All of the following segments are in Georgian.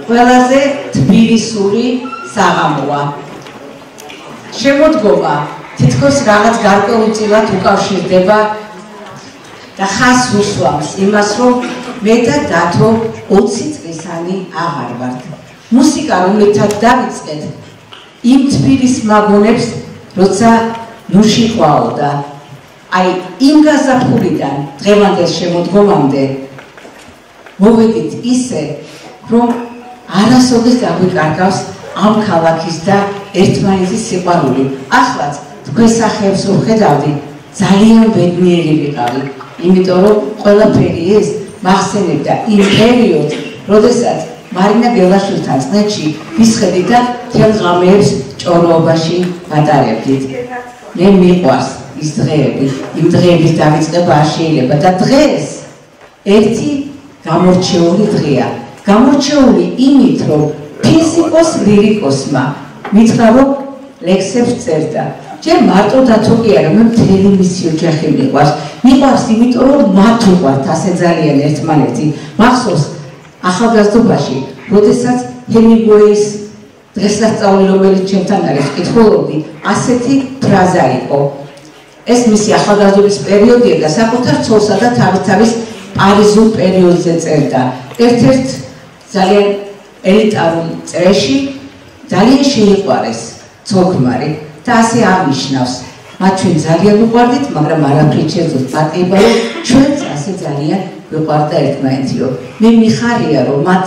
ყველაზე თბილისური საღამოა. შემოდგომა თითქოს რაღაც გარკვეულწილად უკავშირდება და ხას უსვამს იმას, რომ მე და დათო 20 წლისანი აღარ ვართ. მუსიკა, რომელთაც დავიწყეთ, იმ თბილის მაგონებს, როცა ნუში ყვაოდა. აი, იმ გაზაფხულიდან დღევანდელ შემოდგომამდე მოვედით ისე, რომ არასოდეს დაგვიკარგავს ამ ქალაქის და ერთმანეთის სიყვარული. ახლაც თქვენ სახეებს რო ხედავდი, ძალიან ბედნიერი ვიყავი, იმიტომ რომ ყველაფერი ეს მახსენებდა იმ პერიოდს, როდესაც მარინა გელაშვილთან წნეთში ვისხედით და თელ ღამეებს ჭოროობაში ვატარებდით. მე მიყვარს ის დღეები, იმ დღეების დავიწყება არ შეიძლება და დღეს ერთი გამორჩეული დღეა. გამორჩეული იმით, რომ ფიზიკოს ლირიკოსმა მითხრა, რომ ლექსებს წერდა. ჯერ მარტო დათო კი არა, მე მთელი მისი ოჯახი მიყვარს. მიყვარს იმიტომ, რომ მათ უყვართ ასე ძალიან ერთმანეთი. მახსოვს ახალგაზრდობაში, როდესაც ჰემინგუეის დღესასწაული, რომელიც ჩემთან არის ვკითხულობდი, ასეთი ფრაზა იყო. ეს მისი ახალგაზრდობის პერიოდია და საკუთარ ცოლსა და თავის პარიზულ პერიოდზე წერდა. ერთ-ერთ ძალიან ელიტარულ წრეში ძალიან შეიყვარეს ცოლ-ქმარი და ასე აღნიშნავს. მათ ჩვენ ძალიან უყვარდით, მაგრამ არაფრით შეძლოთ პატიება, რომ ჩვენც ასე ძალიან ვიყვარდა ერთმანეთიო. მე მიხარია, რომ მათ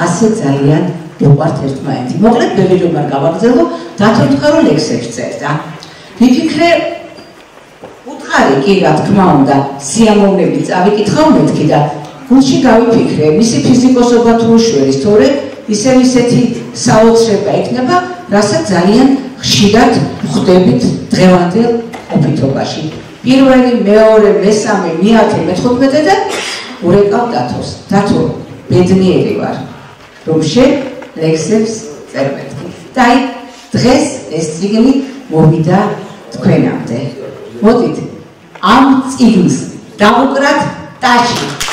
ასე ძალიან ვიყვართ ერთმანეთი. მოკლედ, ბევრი რომ არ გავაგრძელო, დათო თქვა, რომ ლექსებს წერდა. ვიფიქრე, უთხარი კი, რა თქმა უნდა, სიამოვნები წავიკითხავ მეთქი და გულში გავიფიქრე, მისი ფიზიკოსობა თუ უშველის, თორე ისეთი საოცრება იქნება, რასაც ძალიან ხშირად ხვდებით დღევანდელ ყოფითობაში. პირველი, მეორე, მესამე, მეათე, მე-15 და ურეკავ დათოს. დათო, ბედნიერი ვარ, რომ შენ ლექსებს წერ მეთქი. და აი, დღეს ეს წიგნი მოვიდა თქვენამდე. მოდით, ამ წიგნს დავუკრათ ტაჩი.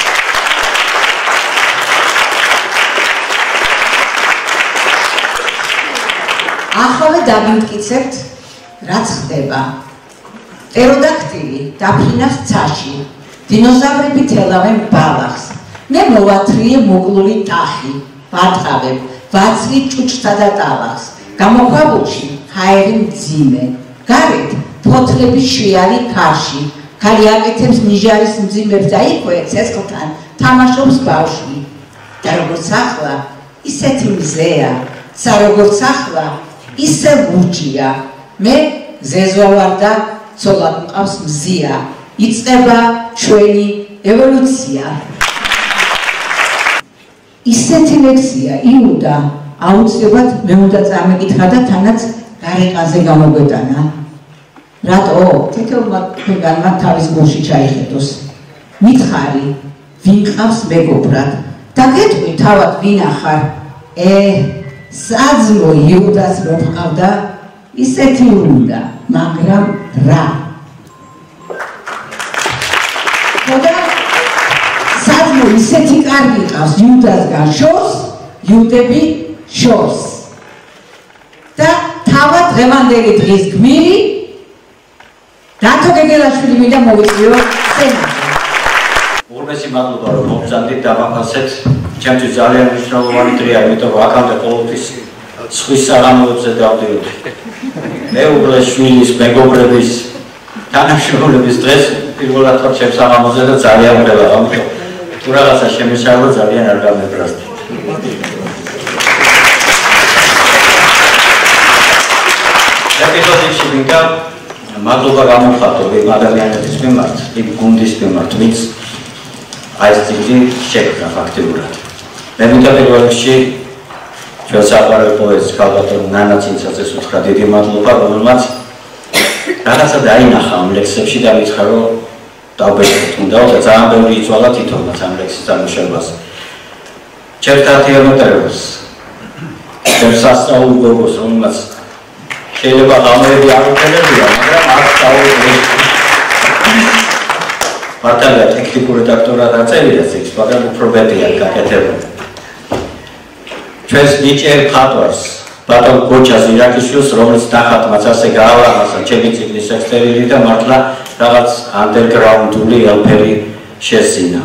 ახლა დავიმტკიცებთ, რაც ხდება. პტეროდაქტილი დაფრინავს ცაში, დინოზავრები თელავენ ბალახს. მე მოვათრიე მოგლული ტახი, ვატყავებ, ვაცლი ჭუჭთა და ტალახს. გამოქვაბულში ჰაერი მძიმე, გარეთ ფოთლები შვიარი ქარში. ქალი აკეთებს ნიჟარის მძიმებს და იქვე ცეცხლთან თამაშობს ბავშვი. და როგორც ახლა, ისეთი მზეა, ცა როგორც ახლა, ისე ლურჯია. მე ზეზვა ვარ და ცოლად მყავს მზია. იწყება ჩვენი ევოლუცია. ისეთი ლექსია იუდა, აუცილებლად მე უნდა წარმეკითხა და თანაც გარეკაზე გამოგვეტანა. რატო? თითოეულმა თქვენგანმა თავის გულში ჩაიხედოს. მითხარი, ვინ ყავს მეგობრად? და გეტყვი თავად ვინ ახარ? საძმო იუდას რომ ჰყავდა, ისეთი უნდა, მაგრამ რა? ხოდა საძმო ისეთი კარგი ყავს იუდასგან შორს, იუდები შორს. და თავად დღევანდელი დღის გმირი დათო გეგელაშვილი მინდა მოვიწვიო სცენაზე. ურმესი მადლობა რომ მოგწადით და მაფასეთ. ჩემთვის ძალიან მნიშვნელოვანი დღეა, იმიტომ რომ აქამდე ყოველთვის სხვის საღამოებზე დავდიოდი. მეუღლეს, შვილის, მეგობრების, თანამშრომლების დღეს პირველად ვარ ჩემს საღამოზე და ძალიან მღება, ამიტომ თუ რაღაცა შემეშალა ძალიან არ გამებრაზდით. ეპიზოდში მინდა მადლობა გამოვხატო იმ ადამიანების მიმართ, იმ გუნდის მიმართ, ვინც აი ეს წიგნი შექმნა ფაქტიურად. მე მინდა პირველ რიგში ჩვენ საყვარელ პოეტს ქალბატონ ნანა ცინცაძეს უთხრა დიდი მადლობა, რომელმაც რაღაცა დაინახა ამ ლექსებში და მითხრა, რომ დავბეჭდეთ უნდა და ძალიან ბევრი იცვალა თვითონაც ამ ლექსის დამუშავებას. ჩემს თეატრებს, ჩემს სასწაულ გოგოს, რომელმაც შეიძლება ღამეები არ უყურებია, მაგრამ არ სწავლობს. მართალია ტექნიკურ რედაქტორად აწერია წიგნს, მაგრამ უფრო მეტია გაკეთებული. ჩვენს ნიჭიერ მხატვარს ბატონ გოჩას ირაკიშვილს, რომელიც ნახატმაც ასე გაავამაზა ჩემი წიგნის ექსტერიერი და მართლა რაღაც ანდერგრაუნდული ელფერი შესინა.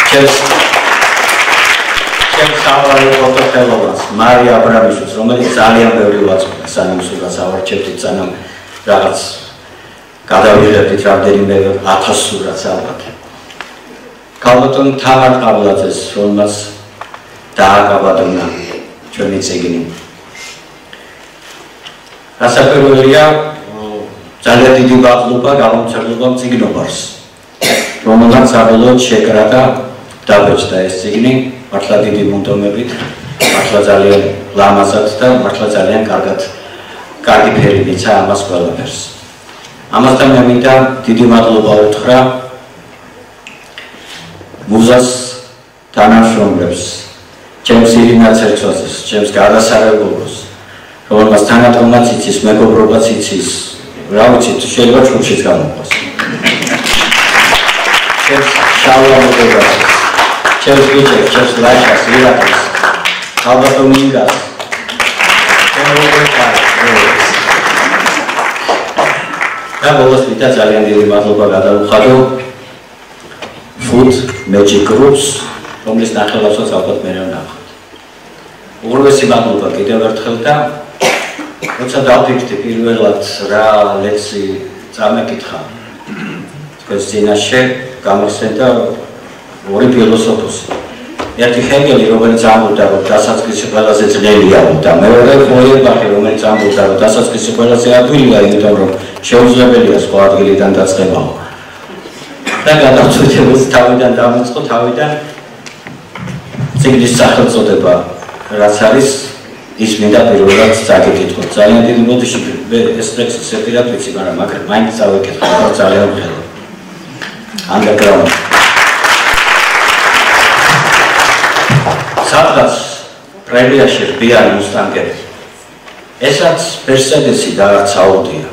ჩემს სავალე ფოტოხელოვანს მარია აბრამიშვილს, რომელიც ძალიან ბევრი ვაწყდა სანამ სულაც ავარჩევდით, სანამ რაღაც გადავიღებდით რამდენიმე 1000 სურათს ალბათ. ქალბატონ თამარ ყაბლაძეს, რომელმაც დააკაბადნა ჩვენი წიგნი. რასაკვირველია, ძალიან დიდი მადლობა გამომცემლობა წიგნობარს, რომელმაც საბოლოოდ შეკრა დაბეჭდა ეს წიგნი, მართლა დიდი მუდმივობით, მართლა ძალიან ლამაზად და მართლა ძალიან კარგი ფერი მიცა ამას ყველაფერს. ამასთან მე მინდა დიდი მადლობა უთხრა მუზას თანამშრომლებს, ჩემს ირინა ცერცვაძეს, ჩემს გადასარევს, რომელმაც თანატოლმაც იცის, მეგობრობაც იცის, რა ვიცი, შეიძლება ჩხუბშიც გამოყვას. ჩემს შალვა მოგებას, ჩემს ბიჭებს, ჩემს ლაშას, ირაკის, ქალბატონ ინგას, და ბოლოს მინდა ძალიან დიდი მადლობა გადავუხადო Food Magic Groups, რომლის ნახელავსაც ალბათ მე ვნახოთ. უღრმესი მადლობა კიდევ ერთხელ და როცა დავფიქრდი პირველად რა ლექსი წამეკითხა თქვენს წინაშე, გამახსენდა ორი ფილოსოფოსი. ერთი ჰეგელი, რომელიც ამბობდა, რომ დასაწყისი ყველაზე ძნელია და მეორე ფოიერბახი, რომელიც ამბობდა, რომ დასაწყისი ყველაზე ადვილია, იმიტომ რომ შეუძლებელია სხვა ადგილიდან დაწყებაო. და გადავწყვეტილებს თავიდან დავიწყო, თავიდან წიგნის სახელწოდება რაც არის, ის მინდა პირველად წაგიკითხოთ. ძალიან დიდი მოდიში ეს ლექსი ზეპირად ვიცი, მაგრამ მაინც წავიკითხო, ძალიან ვღელო. Underground. სადღაც პრემიაში რბიანი მუსტანგები. ესაც მერსედესი და არც აუდია.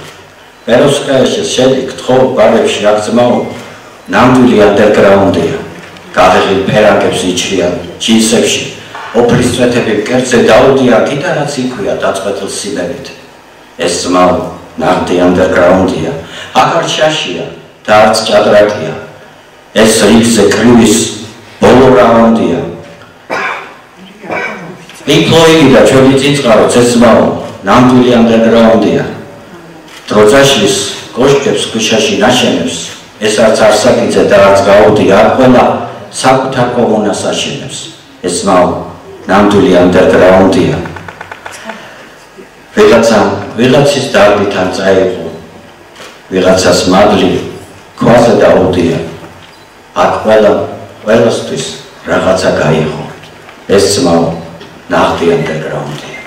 პეროვსკაიაში შედი გთხოვ ბარებში აღწმაო, ნამდვილი ანდერგრაუნდია. გაღեղილ ფერანგებს იჩრიან ჯინსებში, ოფრის წვეთები მკერდზე დაუდია, გიტარაც იქვია დაწყვეტილ სიმებით. ეს ძმაო, ნამდვილი ანდერგრაუნდია. აქ არ შაშია და არც ჭადრაკია. ეს რიგზე კრივის ბოლო რაუნდია. Pink Floyd და ჩვენი წინწყარო ცეცმაო, ნამდვილი ანდერგრაუნდია. დროწაშლის კოშკებს ქვიშაში ნაშენებს, ეს არც არსაკიძე და არც გაუდია, აქ ყველა საკუთარ კომუნას აშენებს. ეს ძმაო, ნამდვილი ანდერგრაუნდია. ვიღაცის დარბით ან წაიღო, ვიღაცას მადლი ქვაზე დაუდია. აქ ყველასთვის რაღაცა გაიღო. ეს ძმაო, ნახტი ანდერგრაუნდია.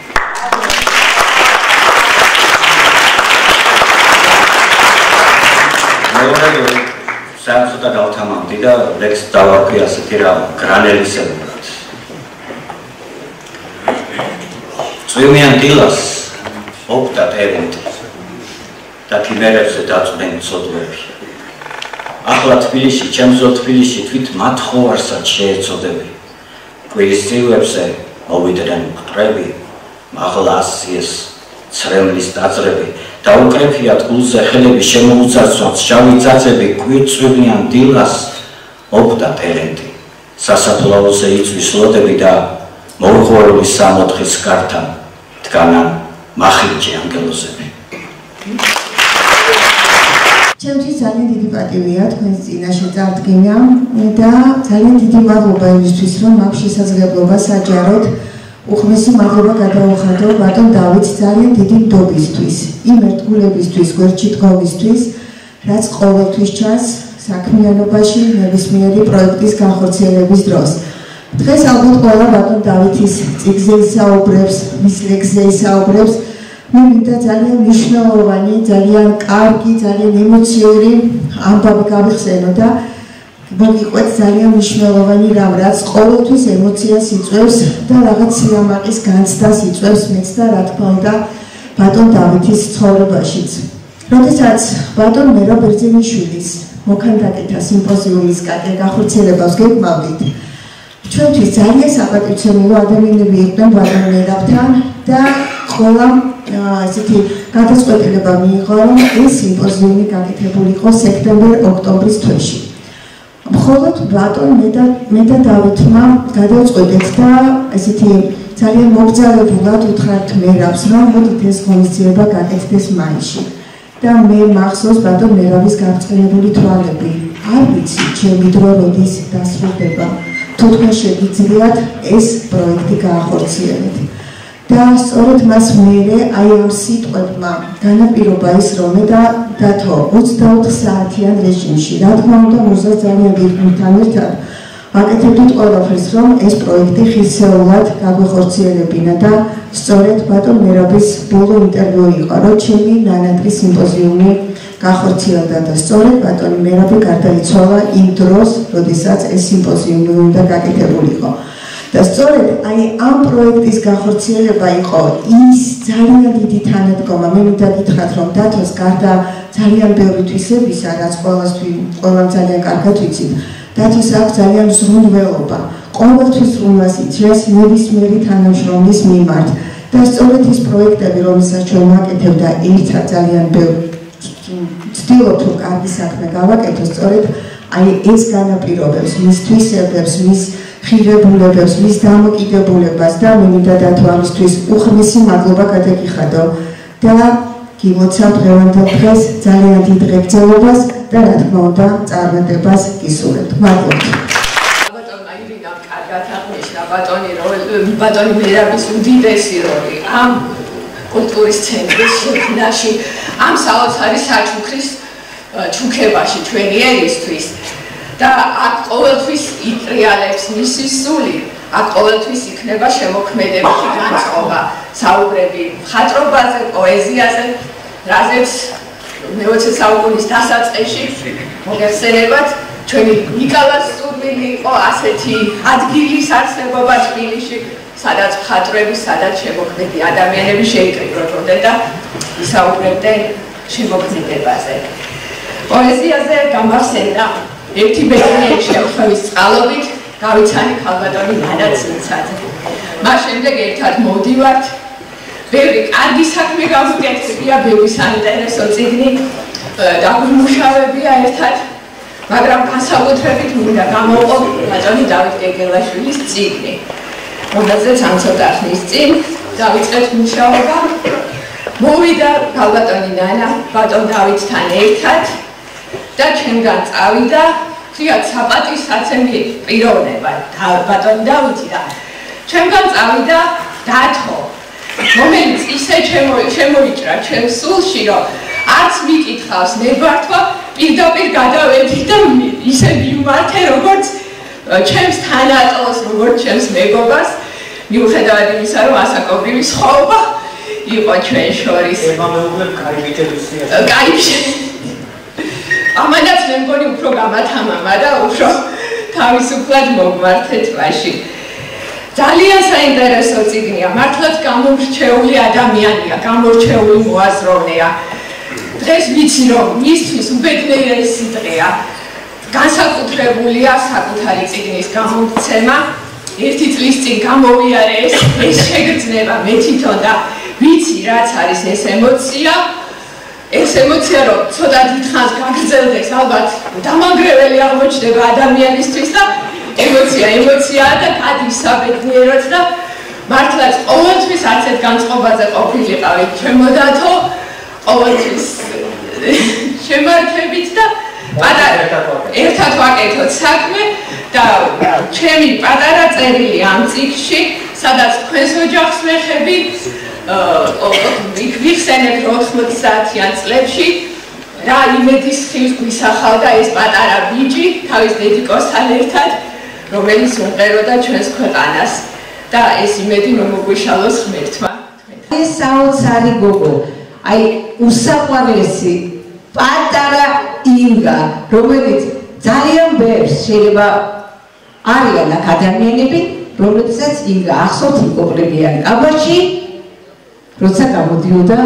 მეორე საერთოდ გავთამამდი და ლექს დავარქვი ასეთი რა გრანელისებურად. წვიმიან დილას ოპტა ტერენტი და თიმერებზე დაწვენ ცოდვები. ახლა თბილისში, ჩემზო თბილისში თვით მათხოვარსაც შეეწოდები. კვირის წილებზე მოვიდნენ მყრები, მაღლა ასიეს ცრემლის დაძრები, დაუკრეფიათ გულზე ხელები, შემოუძარცვათ შავი ძაძები, კვირწვიმიან დილას ოპტა ტერენტი. სასაფლაოზე იწვის ლოდები და მორღვეული სამოთხის კართან დგანან მახინჯი ანგელოზები. ჩემთვის ძალიან დიდი პატივია თქვენს წინაშე წარდგენა და ძალიან დიდი მადლობა იმისთვის, რომ აქვს შესაძლებლობა საჯაროდ უხმესი მადლობა გადაუხადო ბატონ დავითს ძალიან დიდი მდობისთვის, იმ ერთგულებისთვის, გვერდში დგომისთვის, რაც ყოველთვის ჩანს საქმიანობაში ნებისმიერი პროექტის განხორციელების დროს. დღეს ალბათ ყველა ბატონ დავითის წიგნზე ისაუბრებს, მის ლექსზე ისაუბრებს. მე მინდა ძალიან მნიშვნელოვანი, ძალიან კარგი, ძალიან ემოციური ამბავი გავიხსენო და მოგიყვეთ ძალიან მნიშვნელოვანი რამ, რაც ყოველთვის ემოციას იწვევს და რაღაც სიამაყის განცდას იწვევს მეც და რა თქმა უნდა ბატონ დავითის ცხოვრებაშიც. როდესაც ბატონ მერაბ ბერძენიშვილის მოქანდაკეთა სიმპოზიუმის კატე განხორციელებას გეკმავდით, ჩვენთვის ძალიან საპატივცემულო ადამიანები იყვნენ ბატონ მერაბთან და ყველა ესეთი გადაწყვეტილება მიიღო, რომ ეს სიმპოზიუმი გაკეთებულიყო სექტემბერ-ოქტომბრის თვეში. მხოლოდ ბატონ მე და დავითმა გადავწყვეტეთ და ესეთი ძალიან მოგზაურებულად უთხრათ მერაბს, რომ მოდით ეს ღონისძიება გაკეთდეს მაისში. და მე მახსოვს ბატონ მერაბის გაბრწყინებული თვალები. არ ვიცი, ჩემი დრო როდის დასრულდება. თუ თქვენ შეგიძლიათ ეს პროექტი გაახორციელეთ. და სწორედ მას მერე აი ამ სიტყვებმა განაპირობა ის რომ და დათო 24 საათიან რეჟიმში, რა თქმა უნდა, მუზეუმ ძალიან დიდთან ერთად აკეთებდით ყველაფერს, რომ ეს პროექტი ხისეულად გაგვეხორციელებინა და სწორედ ბატონ მერაბის ბოლო ინტერვიუ იყო, რომ ჩემი ნანატრის სიმპოზიუმი გახორციელდა და სწორედ ბატონი მერაბი გარდაიცვალა იმ დროს, როდესაც ეს სიმპოზიუმი უნდა გაკეთებულიყო. და სწორედ აი ამ პროექტის გახორციელება იყო ის ძალიან დიდი თანადგომა. მე მინდა გითხრათ, რომ დათოს გარდა ძალიან ბევრი თვისებისა, რაც ყველამ ძალიან კარგად ვიცით, დათოს აქვს ძალიან ზრუნველობა. ყოველთვის სრულას იცრეს ნებისმიერი თანამშრომლის მიმართ. და სწორედ ის პროექტები, რომელსაც ჩვენ ვაკეთებ და ერთად ძალიან ბევრი ვცდილობთ, რომ კარგი საქმე გავაკეთოთ, სწორედ აი ეს განაპირობებს მის თვისებებს, მის ხილებულებებს, მის დამოკიდებულებას და მე მინდა დათო ამისთვის უხმესი მადლობა გადაგიხადო და გიმოცავ დღევანდელ დღეს ძალიან დიდ ღირსებას და რა თქმა უნდა წარმატებას გისურვებთ. მადლობა. ბატონმა ირინამ კარგად აღნიშნა ბატონი მერაბის უდიდესი როლი ამ კულტურის ცენტრის შექმნაში, ამ საოცარი საჩუქრის ჩუქებაში ჩვენი ერისთვის. და აქ ყოველთვის იტრიალებს მისი სული, აქ ყოველთვის იქნება შემოქმედებითი განწყობა, საუბრები მხატვრობაზე, პოეზიაზე, რაზეც მე-20 საუკუნის დასაწყისში მოგეხსენებათ, ჩვენი ნიკოლას სტურმილი იყო ასეთი ადგილის არსებობა თბილისში, სადაც მხატვრები, სადაც შემოქმედი ადამიანები შეიკრიბებოდნენ და ისაუბრებდნენ შემოქმედებაზე. პოეზიაზე გამახსენდა ერთი ბედნიერი შემთხვევის წყალობით გავიცანი ქალბატონი ნანა ცინცაძე. მას შემდეგ ერთად მოვდივართ, ბევრი კარგი საქმე გავუკეთებია, ბევრი საინტერესო წიგნი დაგვიმუშავებია ერთად, მაგრამ განსაკუთრებით მინდა გამოვყო ბატონი დავით გეგელაშვილის წიგნი, რომელზეც ამ ცოტა ხნის წინ დავიწყეთ მუშაობა. მოვიდა ქალბატონი ნანა ბატონ დავითთან ერთად და ჩვენგან წავიდა თიათ საპატივსაცემი პიროვნება ბატონი დავითი და ჩვენგან წავიდა დათო, რომელიც ისე შემოიჭრა ჩემს სულში, რომ არც მიკითხავს ნებართვა, პირდაპირ გადავედი და ისე მიმართე, როგორც ჩემს თანატოლს, როგორც ჩემს მეგობარს, მიუხედავად იმისა, რომ ასაკობრივი სხვაობა იყო ჩვენ შორის. ამანაც მე მგონი უფრო გამათამამა და უფრო თავისუფლად მოგმართეთ მაშინ. ძალიან საინტერესო წიგნია, მართლაც გამორჩეული ადამიანია, გამორჩეული მოაზროვნეა. დღეს ვიცი, რომ მისთვის უბედნიერესი დღეა. განსაკუთრებულია საკუთარი წიგნის გამოცემა. ერთი წლის წინ გამოვიარე ეს შეგრძნება მე თვითონ და ვიცი რაც არის ეს ემოცია. ეს ემოცია რომ ცოტა დიდხანს გაგრძელდეს, ალბათ დამანგრეველი აღმოჩნდება ადამიანისთვის და ემოციაა და გადის საბედნიეროდ და მართლაც ყოველთვის არცეთ განწყობაზე ყოფილიყავით ჩემო დათო, ყოველთვის შემართებით და ერთად ვაკეთოთ საქმე და ჩემი პატარა წერილი ამ წიგნში, სადაც თქვენს ოჯახს ვეხები, ვიხსენებთ 80 საათიან წლებში რა იმედის ხილს გვისახავდა ეს პატარა ბიჭი თავის დედიკოსთან ერთად, რომელიც უმღეროდა ჩვენს ქვეყანას და ეს იმედი მომგვიშალოს ღმერთმა. ეს საოცარი გოგო, აი უსაყვარლესი პატარა ინგა, რომელიც ძალიან ბევრს შეიძლება არიან აქ ადამიანები, რომელსაც ინგა ახსოვთ იმპობლებიან კაბაში, როცა გამოდიოდა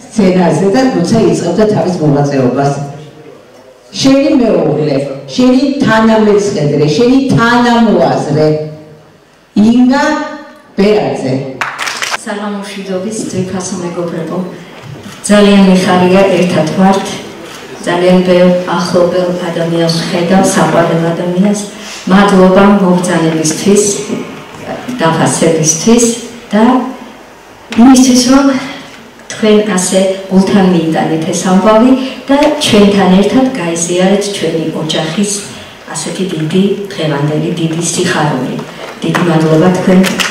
სცენაზე და როცა იწყებდა თავის მოღვაწეობას. შენი მეუღლე, შენი თანამეცხედრე, შენი თანამოაზრე ინგა ბერაძე. საღამოშვიდობის ძვირფასო მეგობრებო, ძალიან მიხარია ერთად ვართ, ძალიან ბევრ ახლობელ ადამიანს ხედავ, საყვარელ ადამიანს. მადლობა მობრძანებისთვის, დაფასებისთვის და იმისთვის, რომ თქვენ ასე გულთან მიიტანეთ ეს ამბავი და ჩვენთან ერთად გაიზიარეთ ჩვენი ოჯახის ასეთი დიდი დღევანდელი დიდი სიხარული. დიდი მადლობა თქვენთვის.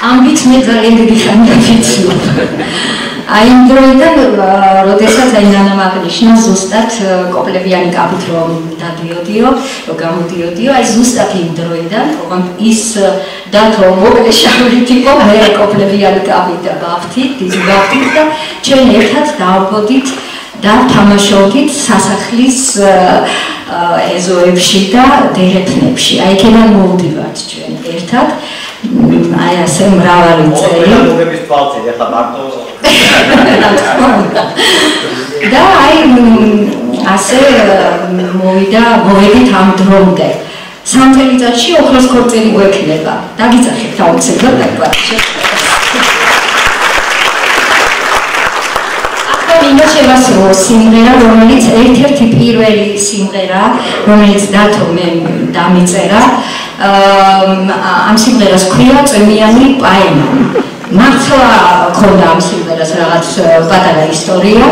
ამით მე ძალიან დიდი ხანია ვიცნობ. აი იმ დროიდან, როდესაც ნანა მაგნიშნა ზუსტად კოპლებიანი კაპით რომ დადიოდიო, რომ გამოდიოდიო, აი ზუსტად იმ დროიდან, რომ ის დათო მოკლე შავრით იყო, მე კოპლებიანი კაპით და ბაფთით, დიდი ბაფთით და ჩვენ ერთად დავბოდით და თამაშობდით სასახლის ეზოებში და დერეფნებში. აი იქიდან მოვდივართ ჩვენ ერთად. აი ასე მრავალი წელი. მოგების თვალწინ ახლა მარტო. და აი ასე მოვედით ამ დრომდე. 3 წელიწადში 4 ქორწილი გვექნება. დაგიძახეთ აუცილებლად დაგვაჩვენე. მინდა შევასრულო სიმღერა, რომელიც ერთ-ერთი პირველი სიმღერა, რომელიც დათო მე დამიწერა. ამ სიმღერას ქვია წვიმიანი პაემანი. მართლა ქონდა ამ სიმღერას რაღაც პატარა ისტორია,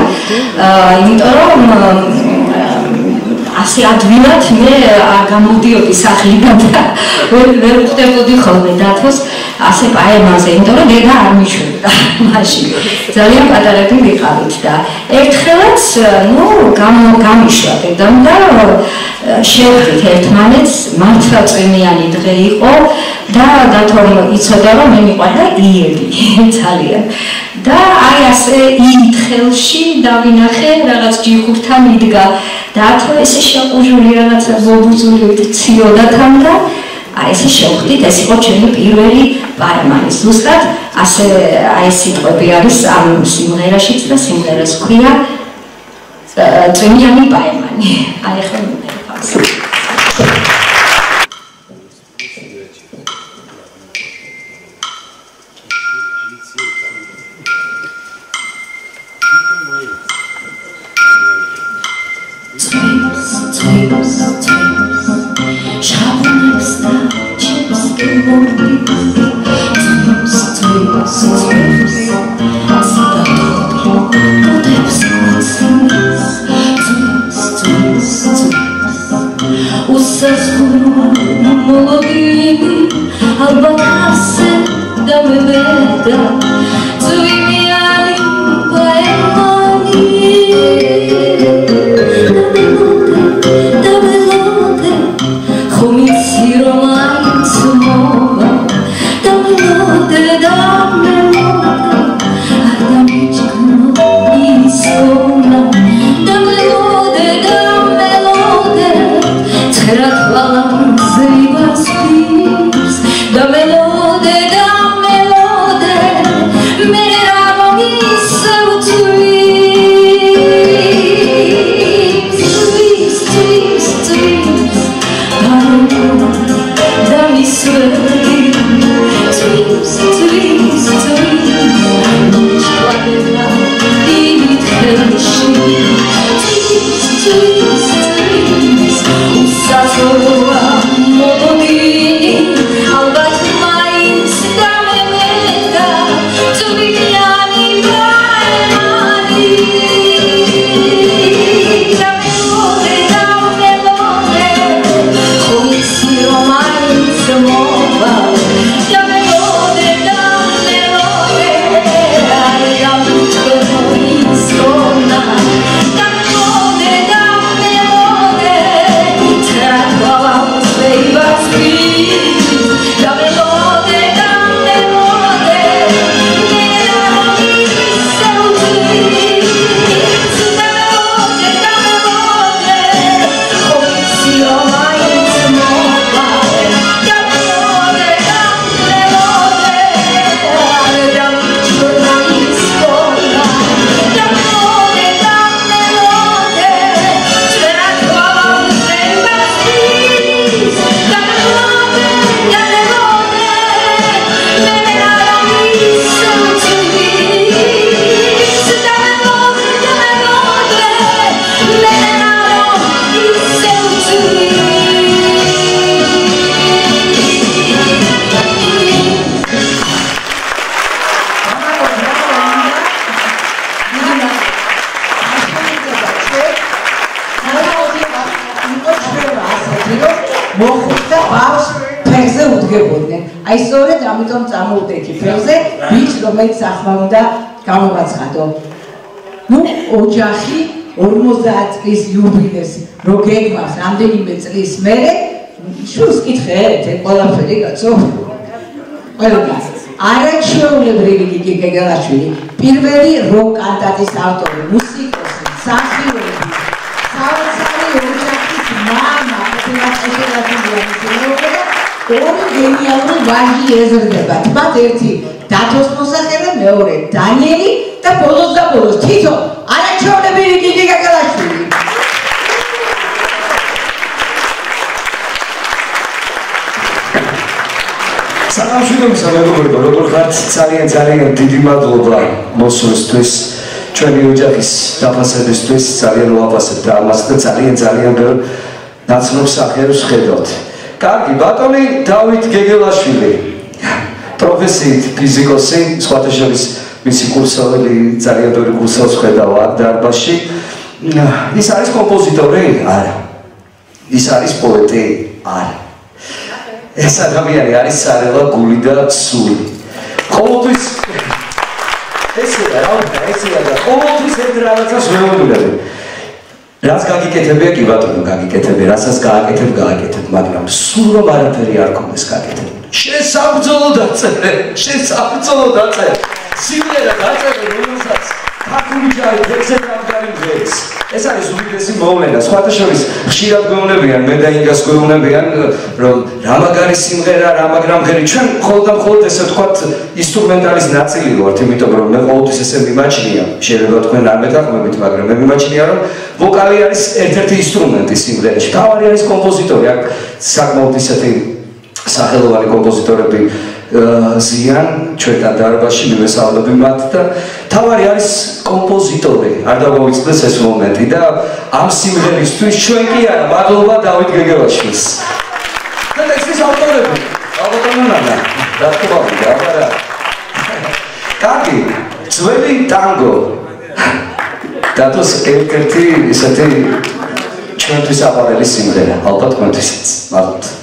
იმიტომ რომ ასე ადვილად მე არ გამოდიოდი სახლიდან და ვერ ვხვდებოდი ხოლმე დათოს ასე პაემაზე, იმიტომ რომ დედა არ მიშვებდა მაშინ. ძალიან პატარები ვიყავით და ერთხელაც გამიშვა დედამ და შევხვდით ერთმანეთს, მართლა წვიმიანი დღე იყო და დათომ იცოდა რომ მე მიყვარდა იები ძალიან. და აი ასე იმ ხელში დავინახე რაღაც ჯიხურთან იდგა დათო ესე შეყუჟული რაღაცა ბობუზული ციოდა თან და აი ესე შევხვდით, ეს იყო ჩვენი პირველი პაემანი. ზუსტად ასე აი სიტყვები არის ამ სიმღერაშიც და სიმღერას ქვია წვიმიანი პაემანი. აი ახლა მივიღებთ. მოხუცდა ბავშვს ფეხზე უდგებოდნენ. აი სწორედ ამიტომ წამოვდექი ფეხზე ბიჭს, რომელიც ახლა უნდა გამოვაცხადო. ნუ ოჯახი 50 წლის იუბილეს რო გეგმავს რამდენიმე წლის მერე შულს კითხეთ ყველაფერი კაცო ყველგან არაჩვეულებრივი გიგი გეგელაშვილი პირველი როკ კანტატის ავტორი მუსიკოსი მსახიობი საოცარი ოჯახის მამა ორი გენიალური ვაჟი ეზრდება თმათ ერთი დათოს მოსახელე მეორე დანიელი და ბოლოს და ბოლოს თითო არაჩვეულებრივი გიგი გეგელაშვილი სამშვიდობისა მეგობრებო, როგორ ხართ? ძალიან დიდი მადლობა მოსვლისთვის, ჩვენი ოჯახის დაფასებისთვის, ძალიან ვაფასებთ და ამას და ძალიან ბევრ ნაცნობ სახეებს ხედავთ. კარგი, ბატონი დავით გეგელაშვილი, პროფესიით ფიზიკოსი, სხვათა შორის მისი კურსოველი, ძალიან ბევრი კურსავს ხედავა დარბაზში. ის არის კომპოზიტორი? არა. ის არის პოეტი? არა. ეს ადამიანი არის სარელა გული და სული. ყოველთვის ესეა და ყოველთვის ერთ რაღაცას ვეუბნები. რაც გაგიკეთებია კი ბატონო გაგიკეთებია, რასაც გააკეთებ, მაგრამ სულ რომ არაფერი არ გქონდეს გაკეთებული. შესაბრძოლო დაწერე. სიმღერა დაწერე, რომელსაც ქართული ჯარი ფეხზე გამგარიმღებს. ეს არის უდიდესი მოვლენა. სხვათა შორის ხშირად გვეუბნებიან, მე და ინგას გვეუბნებიან, რომ რა მაგარი სიმღერა, რა მაგრამღერი, ჩვენ მხოლოდ ესე ვთქვათ, ინსტრუმენტალის ნაწილი ვართ, იმიტომ რომ მე ყოველთვის ესე მიმაჩნია, შეიძლება თქვენ არ მეთანხმებით, მაგრამ მე მიმაჩნია, რომ ვოკალი არის ერთ-ერთი ინსტრუმენტი სიმღერაში. თავარი არის კომპოზიტორი, აქ საკმაოდ ისეთი სახელოვანი კომპოზიტორები ზიან ჩვენთან დარბაზში მივესალმები მათ და თავარი არის კომპოზიტორი არ დაგვაუწყდეს ეს მომენტი და ამ სიმღერისთვის ჩვენ კი არა მადლობა დავით გეგელაშვილს და ტექსტის ავტორები ალბათონანა რა თქმა უნდა აბარა კარგი ძველი ტანგო დათოს ერთ-ერთი ისეთი ჩვენთვის აყვარელი სიმღერა ალბათ თქვენთვისაც მადლობთ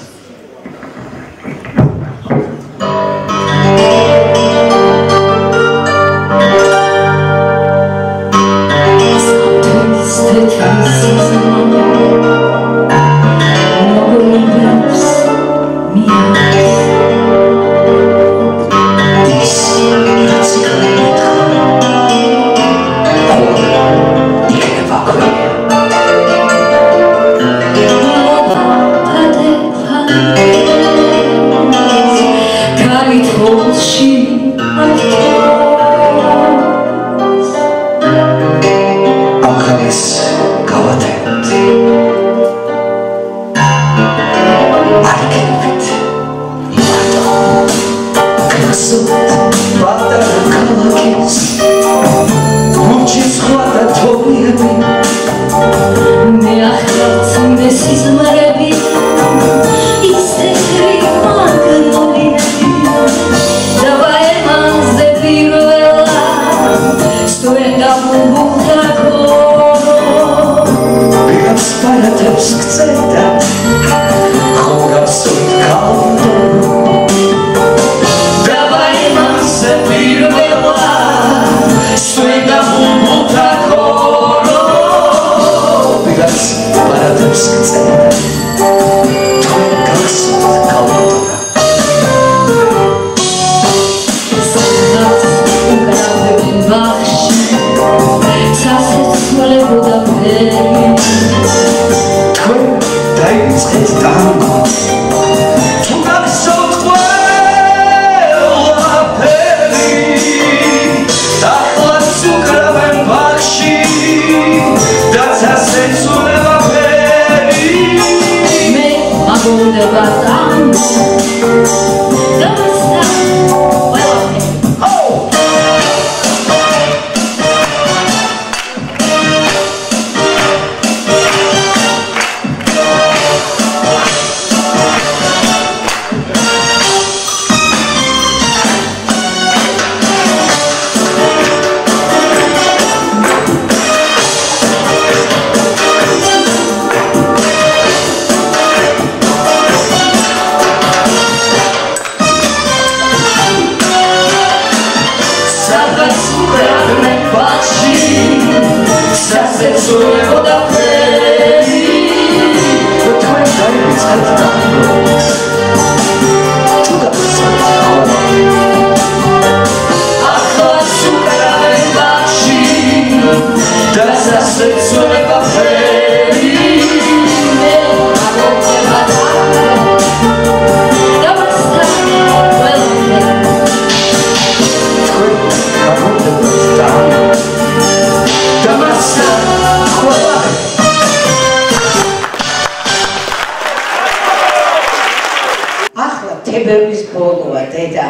თებერვლის ბოლოა დედა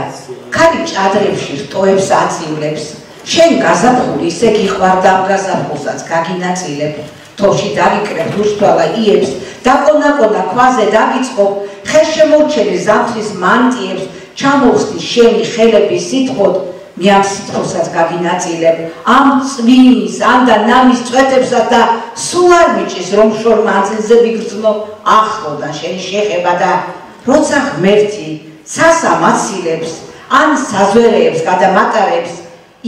ქარი ჭადრებში რტოებს აცივლებს შენ გაზაფხული ისე გიყვარდა ამ გაზაფხულსაც გაგინაწილებ თოში დავიკრებ ლუშთვალა იებს დაკონაკონა ქვაზე დავიწყობ ხერშემორჩენი ზამთრის მანტიებს ჩამოვხსნი შენი ხელების სიტყვოდ მე ამ სიტყვასაც გაგინაწილებ ამ წვიმის ანდა ნამის წვეთებსაც და სულ არ მიჭის რომ შორ მანძილზე ვიგრძნო ახლოდან შენი შეხება და როცა ღმერთი სასამაცილებს ან საზვერეებს გადამატარებს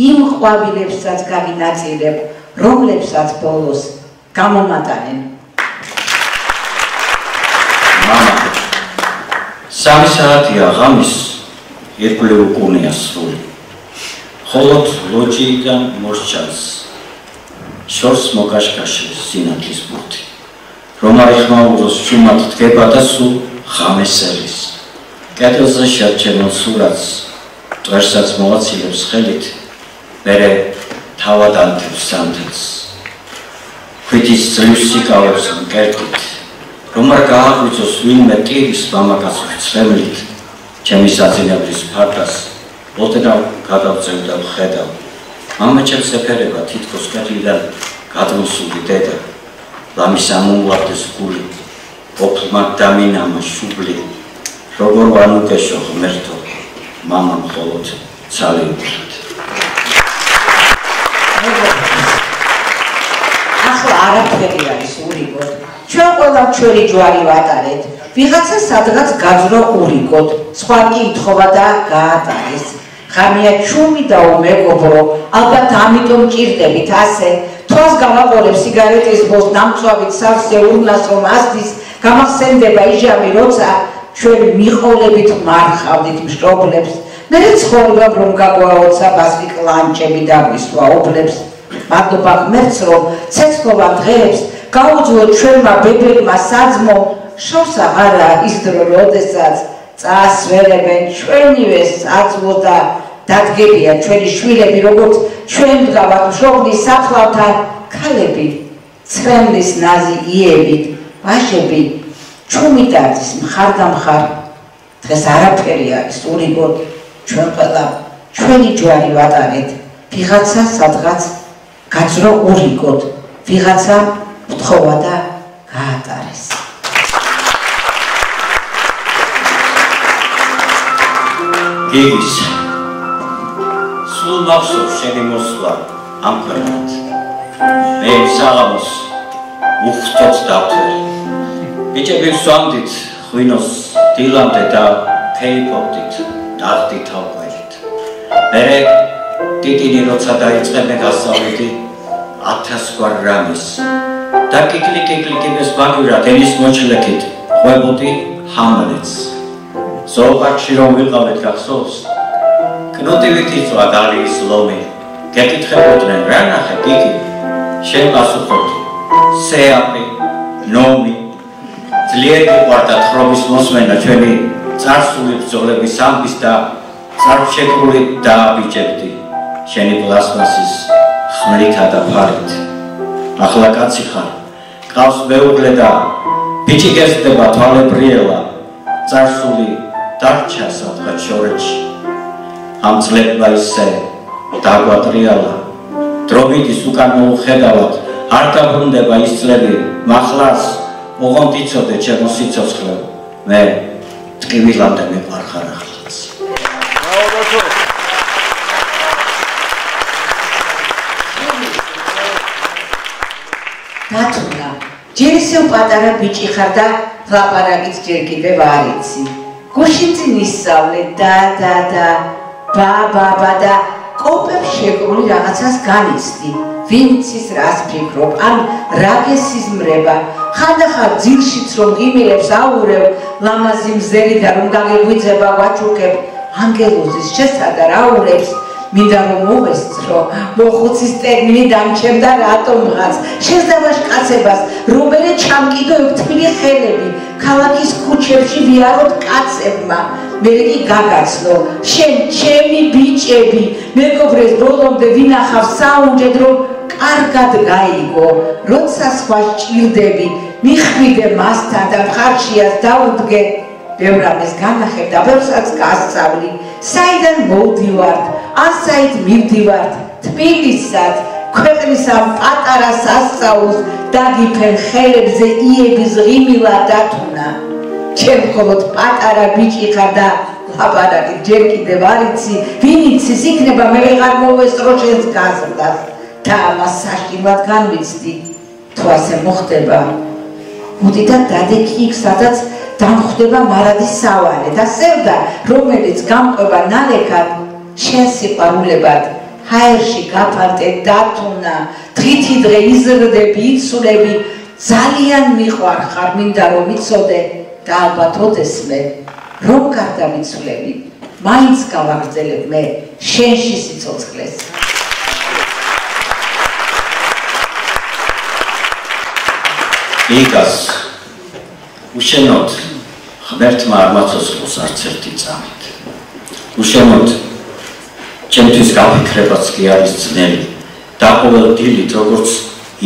იმ ყვავილებსაც გაგინაწილებ რომლებსაც ბოლოს გამომატანენ მამა 3 საათია ღამის ირგვლივ უკუნია სრული ხოლოდ ლოჯიიდან მოსჩანს შორს მოკაშკაშე სინათლის ბურთი რომ არ ეხმაუროს ჩუმად დგება და სულ ღამეს ერის კედელზე შერჩენილ სურათს მტვერსაც მოაცილებს ხელით მერე თავად ანთებს სანთელს ქვითის ძლივს სიკავებს მკერდით რომ არ გააღვიძოს ვინმე ტირის მამაკაც ვრცლებით ჩემი საძინებლის ფარდას ოდნავ გადავწევ და ვხედავ მამა ჩემს ეფერება თითქოს კედლიდან გადმოსული დედა ლამის ამომლავდეს გული ოფლმა დამინამა შუბლი როგორ ვანუკეშო ღმერთო მამა მხოლოდ ცალიურად ახლა არაფერი არის ურიგოდ ჩვენ ყველა ჩვენი ჯვარი ვატარეთ ვიღაცა სადღაც გაძრო ურიგოდ სხვა კი ითხოვა და გაატარეს ღამეა ჩუმი და უმეგობრო ალბათ ამიტომ ჭირდებით ასე თვალს გავაყოლებ სიგარეტის ბოს ნამწვავით სავსე ურნას რომ ასდის გამახსენდება იჟამი როცა ჩვენ მიყოლებით მარხავდით მშობლებს მერე ცხოვრობ რომ გაგვაოცა ბასრი კლანჭები და ვისვა ობლებს მადლობა ღმერთს რომ ცეცხლოვან დღეებს გაუძლო ჩვენმა ბებებმა საძმო შორს აღარა ის დრო როდესაც წაასვენებენ ჩვენივე საძმო და დადგებია ჩვენი შვილები როგორც ჩვენ ვდგავართ მშობლის საფლავთან ქალები ცრემლის ნაზი იებით ვაჟები ჩუმით არის მხარდამხარ დღეს არაფერი არის ურიგოდ ჩვენ ყველა ჩვენი ჯვარი ვატარეთ ვიღაცა სადღაც გაძრო ურიგოდ ვიღაცა ვთხოვა და გაატარეს გიგის სულ მახსოვს შენი მოსვლა ამ ქვეყნად მე საღამოს უხსოვს დავთვერი ბიჭები ვსვამდით ღვინოს დილამდე და ფეიფობდით დაღდით თავყვერით მერე ტიტინი როცა დაიწყებენ გასავლითი 1000 გვარ რამის და კიკლიკიბეს ბაგვრად ენის მოჩლექით ყვებოდი ჰამლეტს ზოოპარკში რომ ვიყავით გახსოვს კნოტივით იწვა დალიის ლომი გეკითხებოდნენ რა ნახე გიგი შენ პასუხობდი სეაპი ნომი ძლიერ გიყვარდა თხრობის მოსმენა ჩვენი წარსული ბრძოლების ამბის და წარჩეკრული დააბიჭებდი შენი პლასმასის ხმლითა და ფარით ახლა კაცი ხარ ყავს მეუღლე და ბიჭი გესდება თვალებრიელა წარსული დარჩა სადღაც შორეთში ამ წლებმა ისე დაგვატრიალა დროიდის უკან მოუხედავად არ დაბრუნდება ის წლები მახლას ოღონდ იცოდე ჩემო სიცოცხლე მე ტკივილამდე მეყარხარ ახლაც დათუნა ჯერ ისევ პატარა ბიჭი ხარ და ლაპარაკიც ჯერ კიდევ არ იცი გუშინ წინ ისწავლე და ბაბა და კოპებს შეკრული რაღაცას განიცდი ვინ იცის რას ფიქრობ ან რა გესიზმრება ხანდახან ძილშიც რომ იმილებს აურევ ლამაზი მზერი და რომ გაგეგვიძება ვაჩუქებ ანგელოზის შესადა რაურებს მინდა რომ მოვესწრო მოხუცის ტერმინი დამჩერდა რატომღაც შეძდავაშ კაცებას რომელი ჩამკიდო თბილი ხელები ქალაქის ქუჩებში ვიაროთ კაცებმა მე კი გაგაცნო შენ ჩემი ბიჭები მეგობრეს ბოლომდე ვინახავ საუნჯედ რომ კარგად გაიგო როცა სხვა ჭირდები მიხვიდე მასთან და მხარშიას დაუდგე ბევრ რამეს განახებ და ბევრსაც გასწავლი. საიდან მოვდივართ, ან საით მივდივართ, თბილისსაც, ქვეყნის ამ პატარა სასწაულს დაგიფენ ხელებზე იების ღიმილა დათუნა. ჩემ მხოლოდ პატარა ბიჭი ხარ და ლაპარაკი ჯერ კიდევ არ იცი, ვინ იცის იქნება მე ვეღარ მოვესწრო შენს გაზრდას და ამას საშინლად განვიცდი. თუ ასე მოხდება, მოდი და დადექი იქ, სადაც დამხვდება მარადის სავალი და სევდა, რომელიც გამყვება ნალექად შენ სიყვარულებად. ჰაერში გაფარტე დათუნა, დღითი დღე იზრდები, იცვლები, ძალიან მიყვარხარ, მინდა რომ იცოდე და ალბათ ოდესმე, რომ გარდამიცვლები, მაინც გავაგრძელებ მე შენში სიცოცხლეს. იგას უშენოდ ღმერთმა არ მაცოცხლოს არც ერთი წამით. უშენოდ ჩემთვის გაფიქრებაც კი არის ძნელი და ყოველ დილით როგორც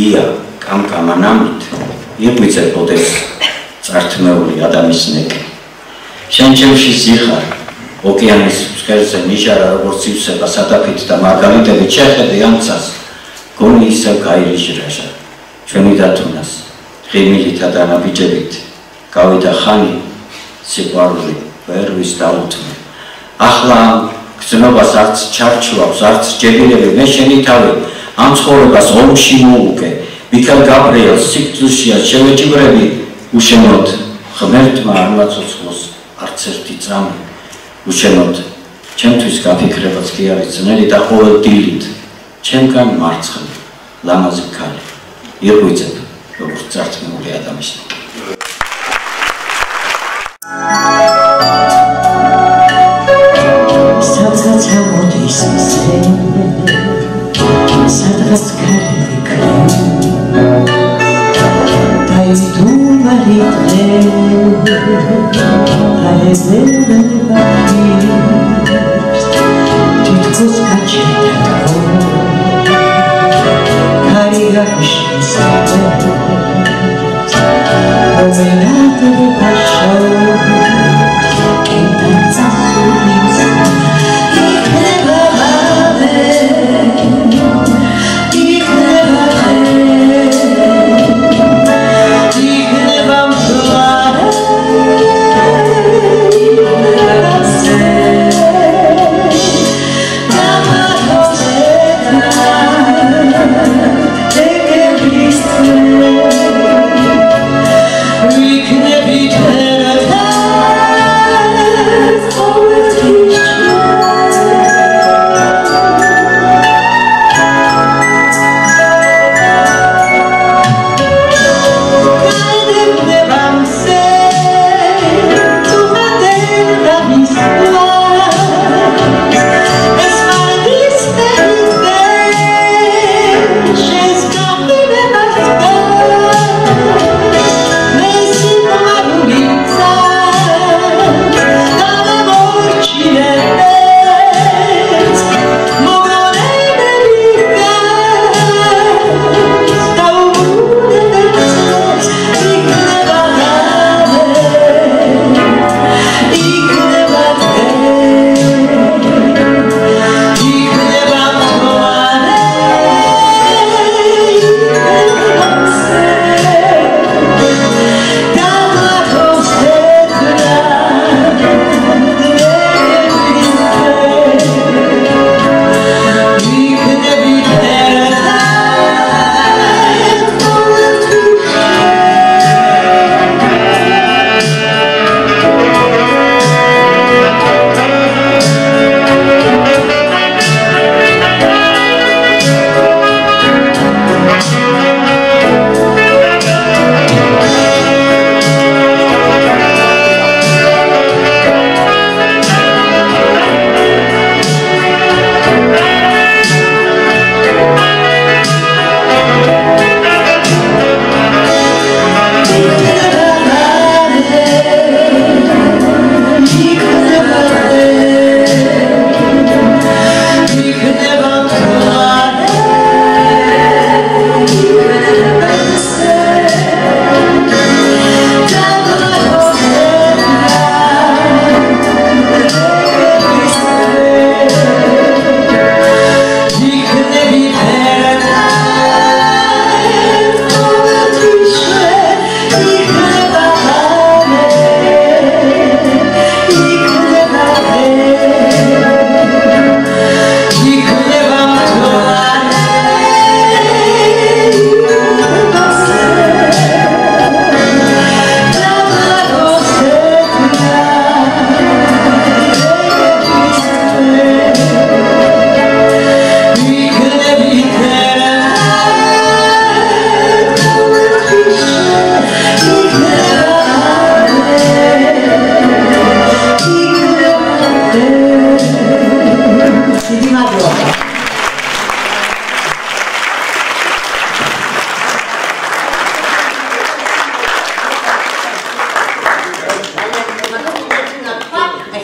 ია კამკამანამით იღვიძებოდეს წართმეული ადამის ნეკი. შენ ჩემში ზიხარ ოკეანის ფსკერზე ნიჟარა როგორც ივსება სადაფით და მარგალიტებით შეხედე ამცას გონი ისევ გაირიჟრაჟა ჩვენი დათუნას ღიმილითა და ნაბიჯებით გავიდა ხანი სიყვარული ვერ ვისდაუთმე. ახლა გზნობას არც ჩარჩვავს, არც ჯებირები მე შენი თავი ამ ცხოვრებას ომში მოუკე. მიქელ გაბრიელს სიკვდილშია შევეჭიბრები. უშენოდ ღმერთმა არ მაცოცხლოს არც ერთი წამი. უშენოდ ჩემთვის გაფიქრებაც კი არის ძნელი და ყოველ დილით ჩემგან მარცხნივ ლამაზი ქალი იღვიძებ როგორც წართმეული ადამიანს. სადღაც ამოდის მზე, სადღაც ქარი ვიქრე, დაიძულარი დღე, დაეზევებათვის, თითქოს გაჩერდა თქო, ქარი გაგიშლის მომენადება შოუ, კენდა წასულის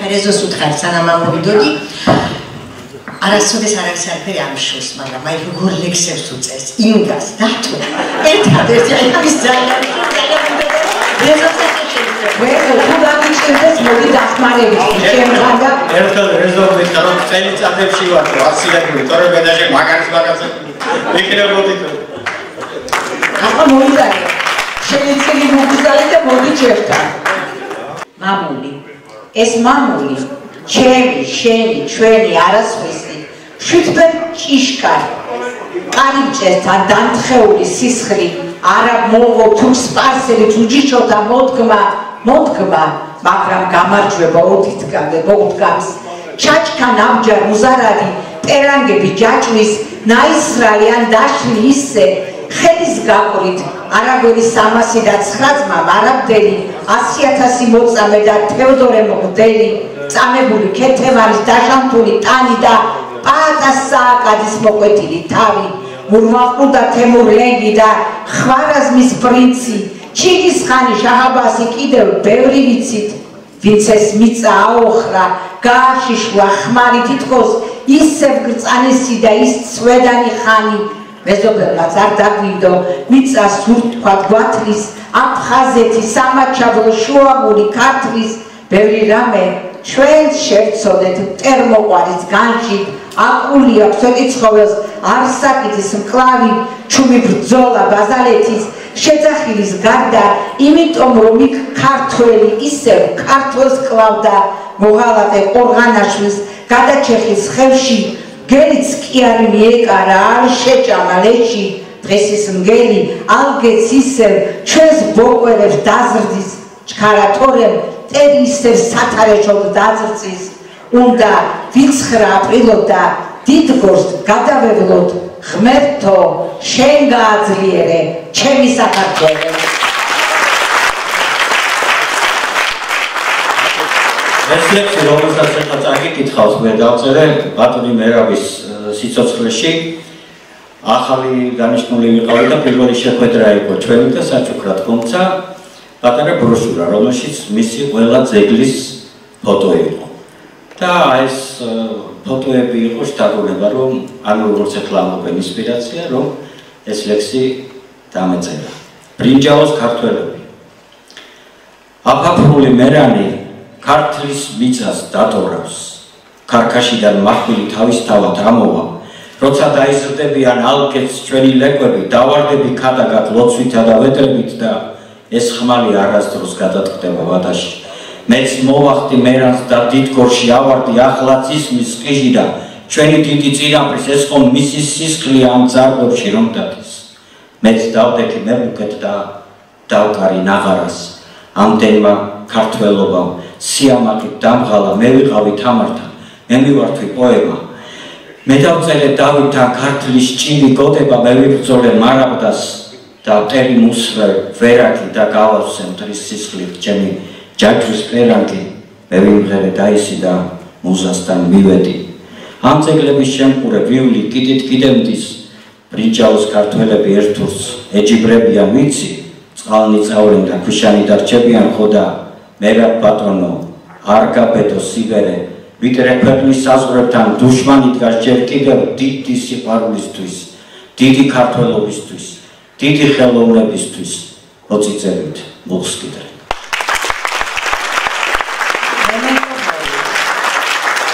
თერეზოს უთხარ სანამ ამოვიდოდი არასოდეს არავის არაფერი ამშოს, მაგრამ აი როგორ ლექსებს უწევს ინგას დათო ერთადერთი აი ის ძალიან მოდი დახმარებით შემღადა ერთხელ რეზოლვით რომ წელიწადებში ვარ ასილებული თორე ბედაში მაგარის მიქნებოდი ახლა მოვიდარე შეიძლება მოგზაურე და მოდი ჩემთან მამული ეს მამული ჩემი შენი ჩვენი არასხვისი შუთბერ ჭიშკარი კარიბჭესთან დამთხეული სისხლი არა მოვო თუ სპარსელი თუ ჯიშოთა მოდგმა მაგრამ გამარჯვება ოდით გაგებობს ჩაჩქა ნაბჯარ მუზარადი პერანგები ჯაჭვის ნაისრალი ან დაშლი ისე ხელის გაყრით არაგვერის 309 ძმა მარაბდელი 100,000 მოწამე და თეოდორე მღვდელი წამებული ქეთევანის დაშანთული ტანი და პაატა სააკადის მოკვეთილი თავი მურვაყუდა თემურლენგი და ხვარაზმის პრინცი ჩინგისხანი შაჰაბასი კიდევ ბევრი ვიცით ვინც ეს მიწა აოხრა გააშიშვა ხმარი თითქოს ისევ გრწანესი და ის ცვედანი ხანი მეზობელმაც არ დაგვიდო მიწა სურთქვათ გვათლის აფხაზეთი სამაჩაბლო შუამული ქართლის ბევრი რამე ჩვენ შევცოდეთ მტერმოყვარის განში აყულია სვეტიცხოველს არსაკიძის მკლავი ჩუმი ბრძოლა ბაზალეთის შეძახილის გარდა იმიტომ რომ იქ ქართველი ისევ ქართველს კლავდა მოღალატე ყორღანაშვილს გადაჩეხის ხევში გელიც კი არ მიეკარა არ შეჭამა ლეში დღეს ის მგელი ალგეც ისევ ჩვენს ბოკვერებს დაზრდის ჩქარათორემ ტერი ისევ სათარეშოდ დაძრწის უნდა ვიცხრა აპრილოდა დიდგორს გადავევლოთ ღმერთო შენ გააძლიერე ჩემი საქართველო ეს ლექსი რომელსაც ახლა წაგიკითხავს მე დავწერე ბატონი მერაბის სიცოცხლეში ახალი დანიშნული ვიყავი და პირველი შეხვედრა იყო ჩვენი და საჩუქრად მომცა პატარა ბროშურა რომელშიც მისი ყველა ძეგლის ფოტო იყო და ეს ფოტოები იყო შთაგონება რომ ანუ როგორც ახლა ამობენ ინსპირაცია რომ ეს ლექსი დამეწერა ბრინჯაოს ქართველები აფაფრული მერანი ქართლის მიწას დატოვებს ქარქაშიდან מחვილი თავისთავად ამოვა როცა დაიზრდებიან ალგეც ჩვენი ლეკვები დავარდები ქადაგად ლოცვითა და ვეტრებით და ეს ხმალი არასდროს გადატყდება ვადაში მეც მოვახდი მერანს და დიდგორში ავარდი ახლაც ისმის ყიჟი და ჩვენი დიდი წინაპრის ეს ხომ მისი სისხლი ამ ძარღვებში რომ დადეს მეც დავდექი მებუკეთ და დავკარი ნაღარას ამდენმა ქართველობამ სიამაყით დამღალა მე ვიყავი თამართან მე მივართვი პოემა მე დავწერე დავითთან ქართლის ჭირი გოდება მე ვიბრძოლე მარაბდას და მტერი მუსრე ვერაკი და გავავსე მტრის სისხლით ჩემი ჯაჭვის პერანგი მე ვიმღერე დაისი და მუზასთან მივედი ამ ძეგლების შემკურე ვივლი კიდით კიდემდის ბრინჯაოს ქართველები ერთურს ეჯიბრებიან ვიცი წყალნი წავლენ და ქვიშანი დარჩებიან ხოდა მერაბ ბატონო არ გაბედო სიბერე ვიტრე ქვეყნის საზღვრებთან დუშმანი დგას ჯერ კიდევ დიდი სიყვარულისთვის დიდი ქართველობისთვის დიდი ხელოვნებისთვის მოწიწებით მოხსკიდრე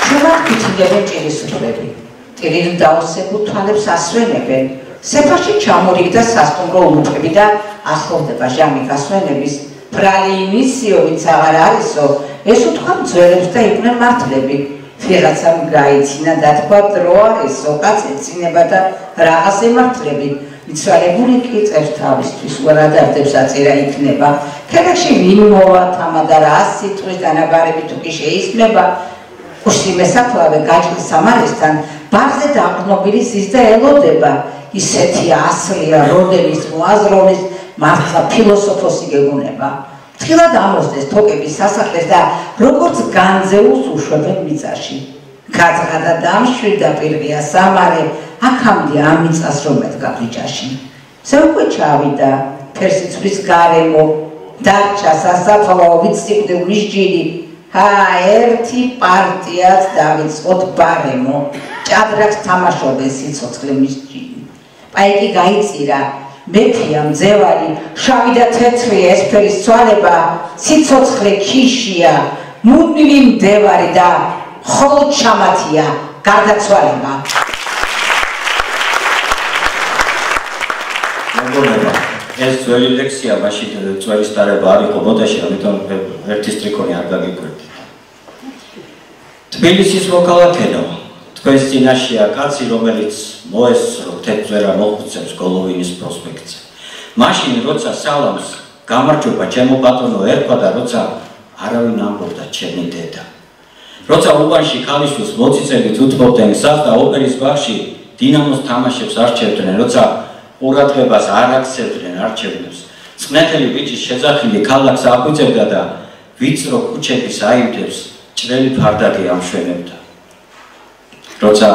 ჩვენად გითინდებენ ჭირისუფლები ტირილ დაოსებულ თვალებს ასვენებენ სეფაში ჩამორიგდა სასტუმრო ულუფები და ახლოვდება ჟამი გასვენების ბრალი იმისიო ვინც აღარ არისო ეს უთქვა მძველებს და იყვნენ მართლები ვიღაცამ გაიცინა და თქვა დრო არისო კაც ეცინება და რაღაც ემართლები მიცვალებული კი წერს თავისთვის უარადარდებს აწირა იქნება ქერახში ვინ მოვა თამადა რა სიტყვის დანაბარები თუ კი შეისმება უშლიმე საფლავე გაჭრის სამარესთან ბარზე დაყრდნობილი ზის და ელოდება ისეთი ასლია როდენის მოაზროვნის მართლა ფილოსოფოსი გეგონება თილად ამოსდეს თოკების სასახლეს და როგორც განძეულს უშვებენ მიწაში გაძღა და დამშვიდა პირღია სამარე აქამდე ამ მიწას რომ ედგა ბრიჭაში ზე უკვე ჩავიდა ფერსიცვლის გარემო დარჩა სასაფლაო ვიცწიფდე უშჯირი ერთი პარტიაც დავიწყოთ ბარემო, ჭადრაკს თამაშობენ სიცოცხლე მისჯი. პაიკი გაიწირა, მეფია მძევარი, შავი და თეთრია ეს ფერის ცვალება, სიცოცხლე ქიშია, მუდმივი მდევარი და მხოლოდ ჩამათია გარდაცვალება. მოგონება, ეს ძველი ლექსია, მაშინ ძველი სტარება არ იყო მოდაში, ამიტომ ერთი სტრიქონი არ გაგიკვირდით. თბილისის მოქალაქენო, თქვენს წინაშეა კაცი, რომელიც მოესწრო თეთრ მოხუცებს გოლოვინის პროსპექტზე. მაშინ, როცა სალამს გამარჯობა ჩემო ბატონო ერქვა და როცა არავინ ამბობდა ჩემი დედა. როცა უბანში ქალიშვილს მოწიწებით უთმობდნენ გზას და ოპერის ბაღში დინამოს თამაშებს არჩევდნენ, როცა ყურადღებას არ აქცევდნენ არჩევნებს, წყნეთელი ბიჭის შეძახილი ქალაქს აღვიძებდა და ვიწრო ქუჩების აივდებს ჭრელი ფარდაკი ამშვენებდა. როცა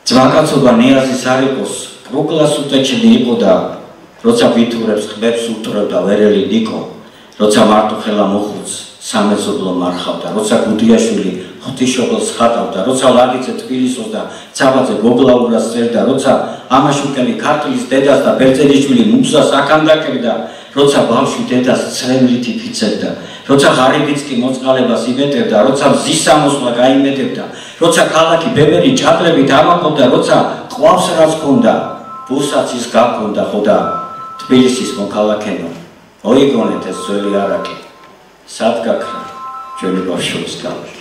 ძმაკაცობა ნიაზის არ იყოს, პრუკლას უტეჩნი იყო და როცა ვითურებს ხმებს უტვრევდა ვერელი ნიკო, როცა მარტოხელა მოხუც სამეზობლო მარხავდა, როცა გუდიაშვილი ღვთისმშობელს ხატავდა, როცა ლაგიძე თბილისოს და ცაბაძე გოგლაურას წერდა, როცა ამაშუკელი ქართლის დედას და ბერძენიშვილი მუზას აქანდაკებდა, როცა ბავშვი დედას ცრემლით იფიცებდა, როცა ღარიბიც კი მოწყალებას იმეტებდა, როცა მზის სამოსვლა გაიმეტებდა, როცა ქალაქი ბებერი ჭადრებით ამაყობდა, როცა ყვავს რაც ჰქონდა, ბუსაც ის გაქონდა, ხო და თბილისის მოქალაქენო, მოიგონეთ ეს ძველი არაკი, სად გაქრა ჩვენი ბავშვობის გავლენა.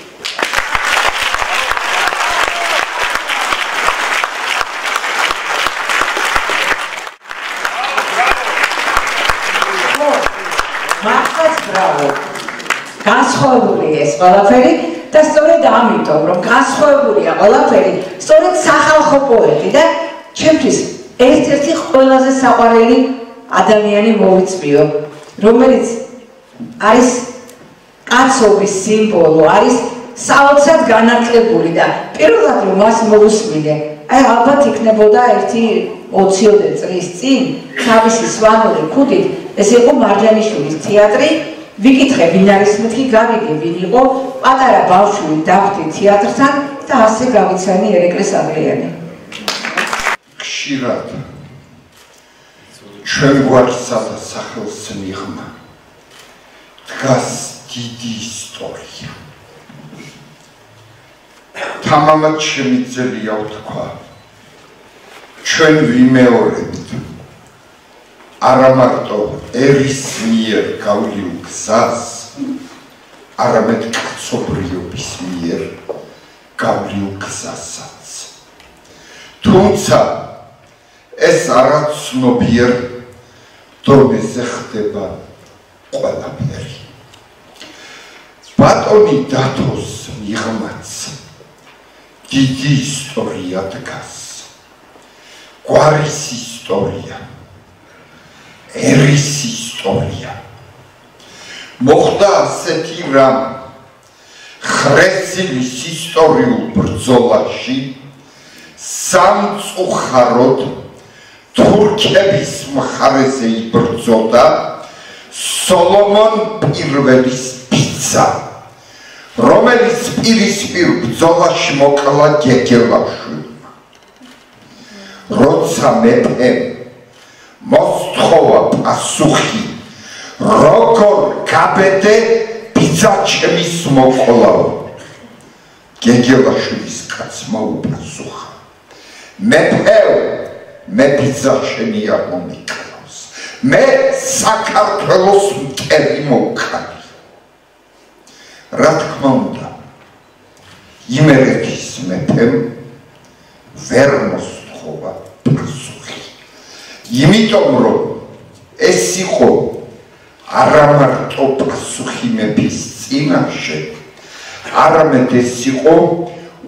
მართლაც ბრავო, განსხვავებული ეს ყველაფერი და სწორედ ამიტომ, რომ განსხვავებულია ყველაფერი, სწორედ სახალხო პოეტი და ჩემთვის ერთ-ერთი ყველაზე საყვარელი ადამიანი მოვიწვიო, რომელიც არის კაცობის სიმბოლო, არის საოცრად განათლებული და პირველად რომ მას მოვუსმინე, ალბათ იქნებოდა ერთი 20 წლის წინ თავისი სვანური ქუდით, ეს იყო მარჯანიშვილის თეატრი, ვიკითხე ვინ არის მეთქი, გავიგე ვინ იყო, პატარა ბავშვი დავხდი თეატრთან და ასე გავიცანი ერეკლეს აგრიანი. ხშირად ჩვენ გვარსა და სახელს მიღმა დგას დიდი ისტორია. თამამად შემიძლია ვთქვა, ჩვენ ვიმეორებთ არა მარტო ერის მიერ გავლილ გზას, არამედ კაცობრიობის მიერ გავლილ გზასაც. თუმცა ეს არაცნობიერ დონეზე ხდება ყველაფერი. ბატონი დათოს მიღმაც დიდი ისტორია დგას. გვარის ისტორია, ერის ისტორია. მოხდა ასეთი რამ ხრესილის ისტორიულ ბრძოლაში სამწუხაროდ თურქების მხარეზე იბრძოდა სოლომონ პირველის ბიძა, რომელიც პირისპირ ბრძოლაში მოკლა გეგელაშვილმა. როცა მეფემ მოსთხოვა პასუხი, როგორ გაბედე ბიძა ჩემის მოკვლაო, გეგელაშვილის კაცმა უპასუხა, მეფეო, მე ბიძა შენი არ მომიკლავს, მე საქართველოს მტერი მოვქარი. რა თქმა უნდა, იმერეთის მეფემ ვერ მოსთხოვა პასუხი, იმიტომ რომ ეს იყო არა მარტო პასუხი მეფის წინაშე, არამედ ეს იყო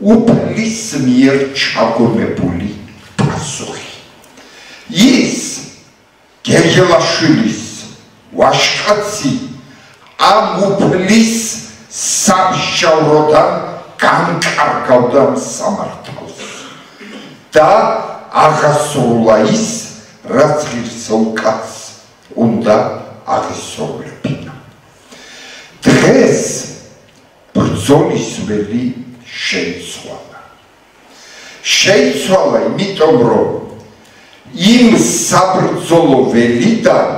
უფლის მიერ ჩაგონებული პასუხი. ის გეგელაშვილის ვაჟკაცი ამ უფლის სამშავროდან განკარგავდა სამართალს და აღასრულა ის, რაც ღირსეულ კაცს უნდა აღესრულებინა. დღეს ბრძოლის ველი შეიცვალა იმიტომ რომ იმ საბრძოლო ველიდან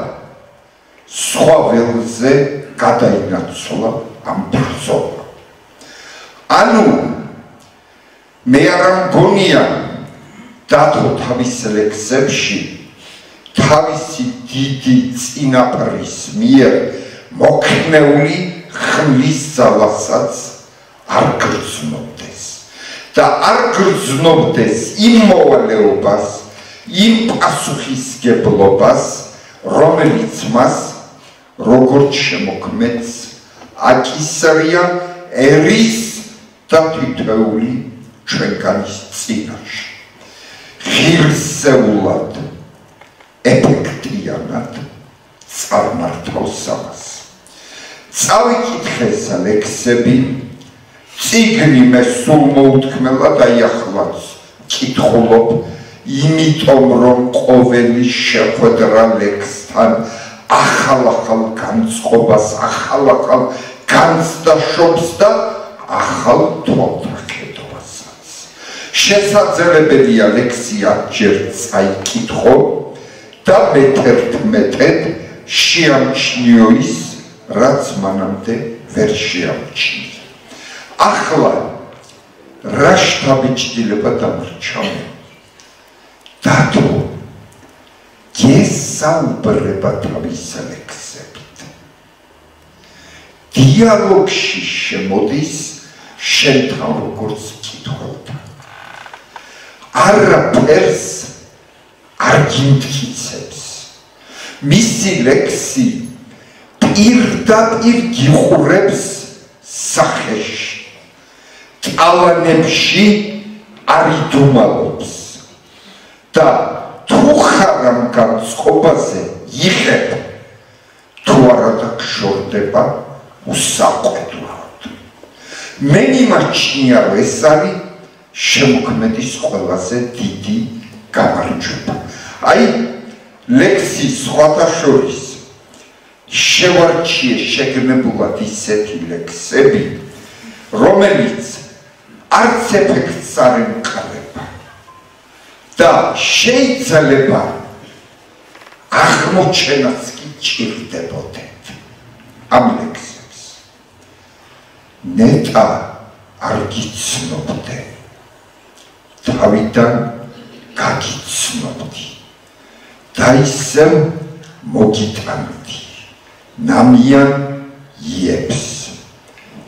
სხვა ველზე გადაინაცვლა ამ ბრძოლა. ანუ მე არ მგონია დათო თავის ლექსებში თავისი დიდი წინაპრის მიერ მოქნეული ხმლის ძალასაც არ გრძნობდეს და არ გრძნობდეს იმ მოვალეობას, იმ პასუხისგებლობას, რომელიც მას როგორც შემოქმედს აკისრია ერის და თითოეული ჩვენგანის წინაშე. ღირსეულად, ეფექტიანად წარმართავს ამას. წავიკითხე ლექსები, წიგნი მე სულ მოუთქმელად აიახლავს კითხულობ, იმიტომ რომ ყოველი შეხვედრა ლექსთან ახალ განწყობას, ახალ განცდაშობს და ახალ თვალთახედვასაც. შესაძლებელია ლექსი ათჯერ წაიკითხო და მეთერთმეტედ შეამჩნიო ის, რაც მანამდე ვერ შეამჩნია. ახლა რა შთაბეჭდილება დამრჩა? დათო გესაუბრება თავის ლექსებით. დიალოგში შემოდის შენთან როგორც მკითხველთან. არაფერს არ გიმტკიცებს. მისი ლექსი პირდაპირ გიყურებს სახეში. ტალანებში არ იდუმალობს და თუ ხარ ამ განწყობაზე იღებ, თუ არა დაგშორდება უსაყვედურად. მე მიმაჩნია, რომ ეს არის შემოქმედის ყველაზე დიდი გამარჯვება. აი, ლექსის სხვათა შორის შევარჩიე შეგნებულად ისეთი ლექსები, რომელიც არც ეფექტს არ ემყარება და შეიძლება აღმოჩენაც კი ჭირდებოდეთ ამ ლექსებს. ნეტა არ გიცნობდე, თავიდან გაგიცნობდი და ისევ მოგიტანდი ნამიან იებს.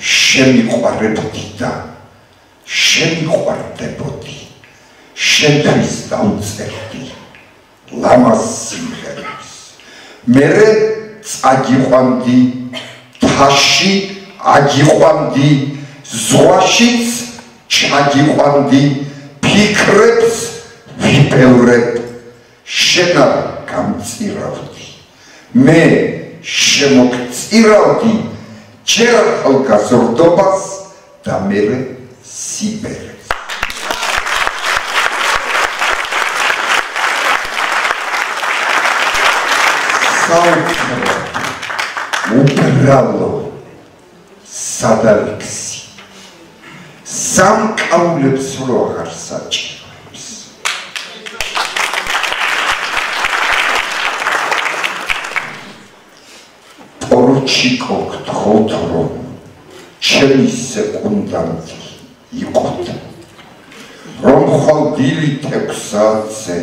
შემიყვარებდი და შემიყვარდებოდი, შენთვის დავწერდი ლამაზ სიმღერებს. მერე წაგიყვანდი, თაში აგიყვანდი, ზღვაშიც ჩაგიყვანდი, ფიქრებს ვიბევრებ, შენ არ გამწირავდი, მე შემოგწირავდი ჯერ ახალგაზრდობას და მერე სიბერეს. უბრალო სადალექსი სამკაულებს რო აღარ საჭიროებს. პორუჩიკო გთხოვთ, რომ ჩემი სეკუნდანტი იყოთ, რომ ხვალ დილით 6 საათზე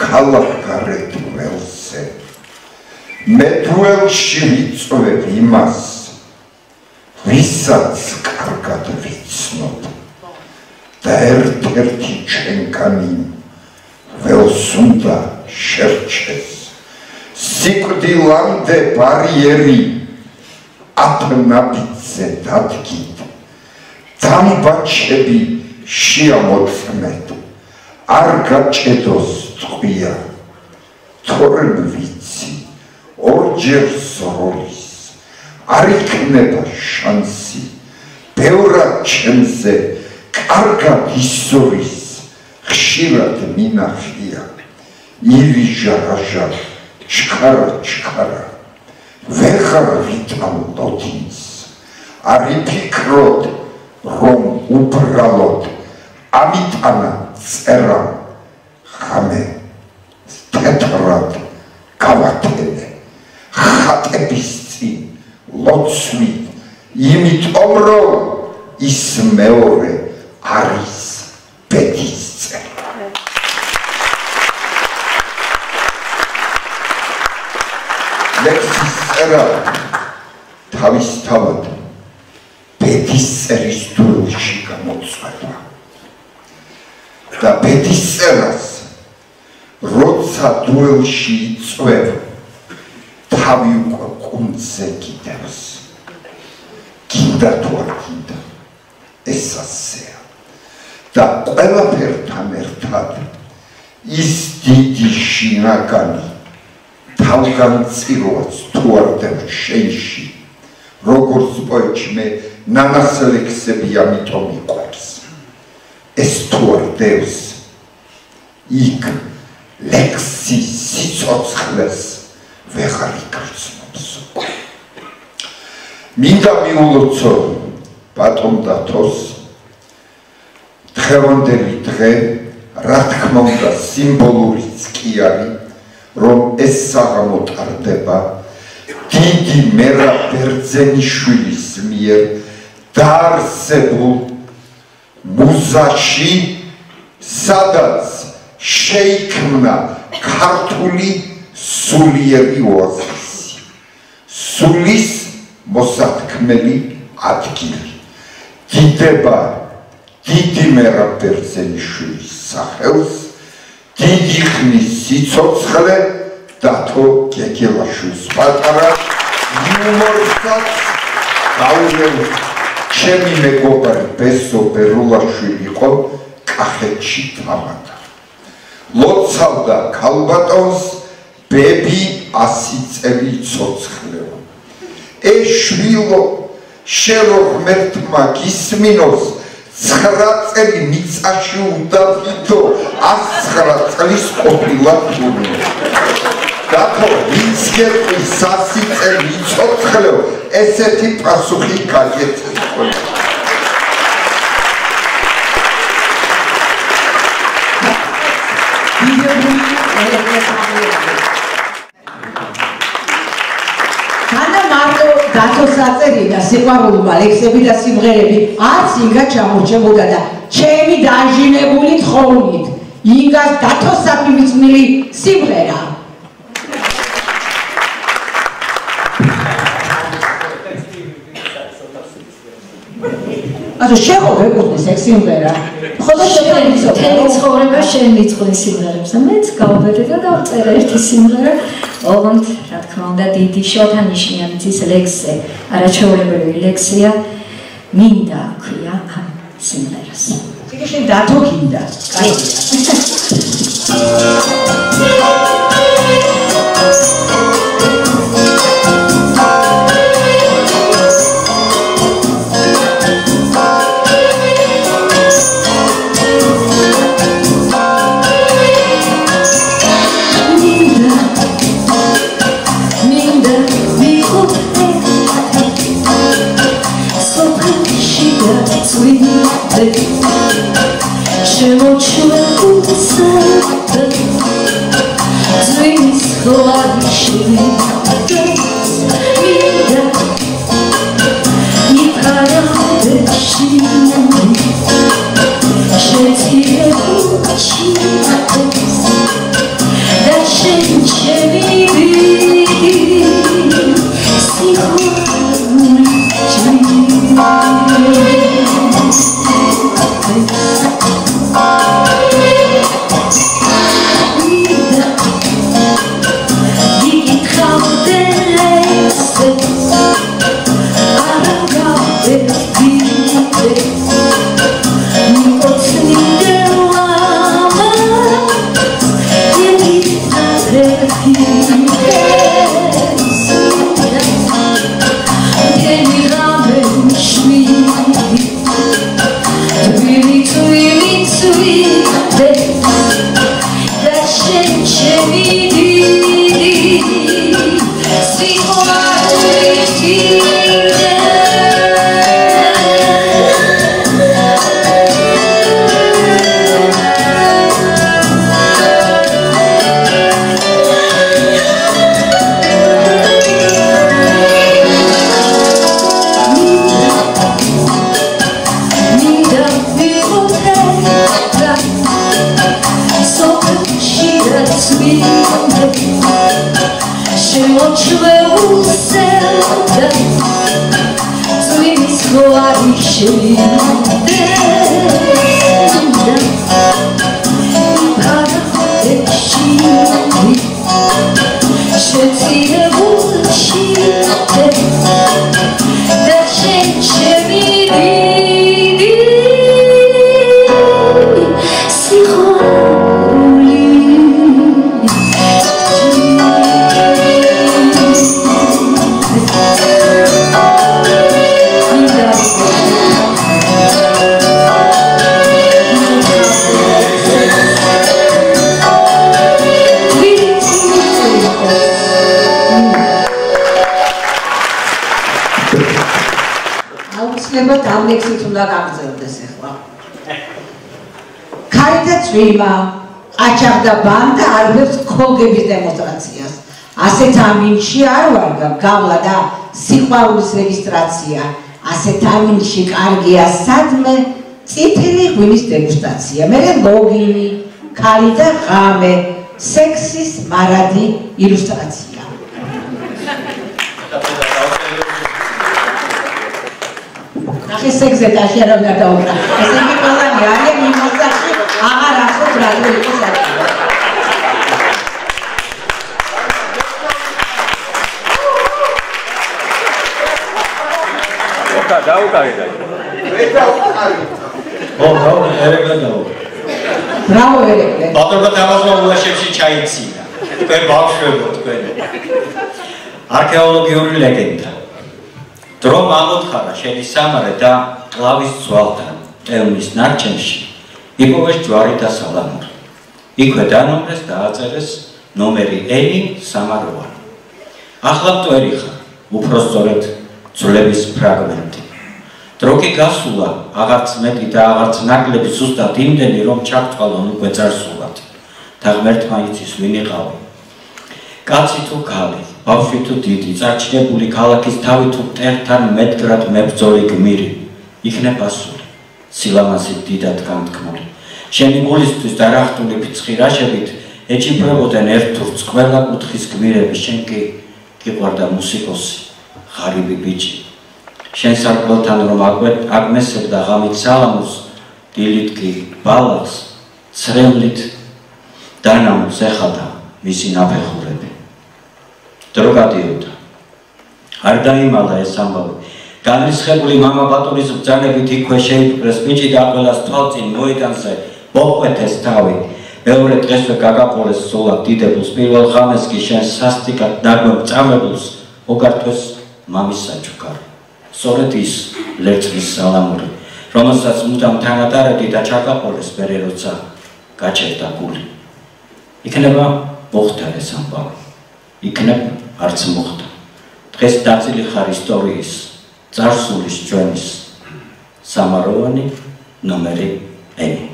ქალაქგარეთ ველზე მე დუელში ვიწვევ იმას, ვისაც კარგად ვიცნობ და ერთ-ერთი ჩვენგანი ველს უნდა შერჩეს. სიკვდილამდე ბარიერი აფნაფიცზე დადგით, დამბაჩები შეამოწმეთ, არ გაჭედოს ტყვია, თორემ ვიცი, ორჯერ ზროლის, არ იქნება შანსი, ბევრად ჩემზე კარგად ისურის, ხშირად მინახია, ირიჟა-რაჟა, ჩქარა-ჩქარა, ვეღარ ვიტან ლოდინს არ იფიქროთ რომ უბრალოდ ამიტანა წერა ხამე თეთრად გავათენე ხატების წინ ლოცვით იმიტომ რომ ის მეორე არის ბედის წერა ლექსის წერა თავისთავად ბედის წერის დუელში გამოწვევა და ბედის წერას როცა დუელში იწვევ თავი უკვე კუნძზე კიდევს გინდა თუ არ გინდა ეს ასეა და ყველაფერთან ერთად ის დიდი შინაგანი თავგანწირვაც თუ არ დევ შენში როგორც პოეტი მე ნანას ლექსები ამიტომ მიყვარს ეს თუ არ დევს იქ ლექსის სიცოცხლეს ვეღარ იგრძნობს მინდა მიულოცო ბატონ დათოს დღევანდელი დღე რა თქმა უნდა სიმბოლურიც კი არის რომ ეს საღამო ტარდება დიდი მერა ბერძენიშვილის მიერ დაარსებულ მუზაში სადაც შეიქმნა ქართული სულიერი ოაზისი სულის მოსათქმელი ადგილი დიდება დიდი მერა ბერძენიშვილის სახელს დიდი ხნის სიცოცხლე დათო გეგელაშვილს პატარა იუმორსაც გაუღებ ჩემი მეგობარი ბესო ბერულაშვილი იყო კახეთში თამადა ლოცავდა ქალბატონს ბები 100 წელი ცოცხლეო ეშვილო შენ რო ღმერთმა გისმინოს 9 წელი მიწაში უდავიდო 109 წლის ყოფილა თურმე დათო ვინც გეტყვის 100 წელი ცოცხლეო ესეთი პასუხი გაგეწევ განა მარტო დათოს აწერი და სიყვარულმა ლექსები და სიმღერები არც ინგა ჩამორჩებოდა და ჩემი დაჟინებული თხოვნით ინგას დათოსაფი მიწმილი სიმღერა ანუ შეხო ეკუთვნის ეს სიმღერა ხოდა შენ ცხოვრება შენ მიწყვილ სიმღერებს და მეც გავბედე და დავწერე ერთი სიმღერა ოღონდ რა თქმა უნდა დიდი შოთანიშნიანის ლექსზე არაჩვეულებრივი ლექსია მინდა ქვია ამ სიმღერას იქ შენ დათო გინდა Digi ამლექსით უნდა გაგრძელდეს ახლა. ქარითა წვიმა, ყაჩაღდა ბანდა არბებს ქოლგების დემონსტრაციას. ასეთ ამინში არ ვარგა გავლა და სიყვარულის რეგისტრაცია. ასეთ ამინში კარგია სადმე წითელი ღვინის დეგუსტაცია. მერე ლოგინი, ქალი და ღამე, სექსის მარადი ილუსტრაცია. ეს სექსზე დაშერა უნდა დაუბრა. ესე იგი ყველანი არიან იმასაში აღარ ახსოვს რა იყო საქმე. დაუკარეთ. ბრავო ერეკლე. ბატონო თამაზმა ულაშებში ჩაიცინა. თქვენ ბავშვებო თქვენ. არქეოლოგიური ლეგენდა. დრო მამოთხარა შედის სამარე და კლავის ძვალთან ტელმის ნარჩენში იპოვეს ჯვარი და სალამური. იქვე დანომრეს და აწერეს ნომერი ენი სამაროვანი. ახლა მტვერი ხარ, უფრო სწორედ ძვლების ფრაგმენტი. დრო კი გასულა, აღარც მეტი და აღარც ნაკლები, ზუსტად იმდენი, რომ ჩაგწყალონ უკვე წარსულად. და ღმერთმა იცის ვინ იყავი. კაცი თუ ქალი, ბავშვი თუ დიდი, წარჩინებული ქალაქის თავი თუ მტერთან მეტგრად მებრძოლი გმირი, იქნებ ასული, სილამაზით დიდად განთქმული. შენი გულისთვის დარახტული ფიცხი რაშებით ეჭიბრებოდნენ ერთურს ყველა კუთხის გმირები, შენ კი გიყვარდა მუსიკოსი, ღარიბი ბიჭი. შენ სარკმელთან რომ აკმესებდა ღამით სალამურს, დილით კი ბალახს, ცრემლით დანამს ეხადა მისი ნაფეხურები. დრო გადიოდა. არ დაიმალა ეს ამბავი. განრისხებული მამა ბატურის ბრძანებით იქვე შეიპყრეს ბიჭი და ყველას თვალწინ მოედანზე მოყვეთეს თავი. მეორე დღესვე გაგაყოლეს სულად დიდებულს, პირველ ღამეს კი შენ სასტიკად ნაგვებ წამებულს მოგართვეს მამის საჩუქარი. სწორედ ის ლერწმის სალამური, რომელსაც მუდამ თანატარებდი და ჩაგაყოლეს მერე როცა გაჩერდა გული. იქნება მოხდა ეს ამბავი. იქნებ არც მოხდა. დღეს დაწილი ხარ ისტორიის, წარსულის ჩვენის სამაროვანი ნომერი ენი.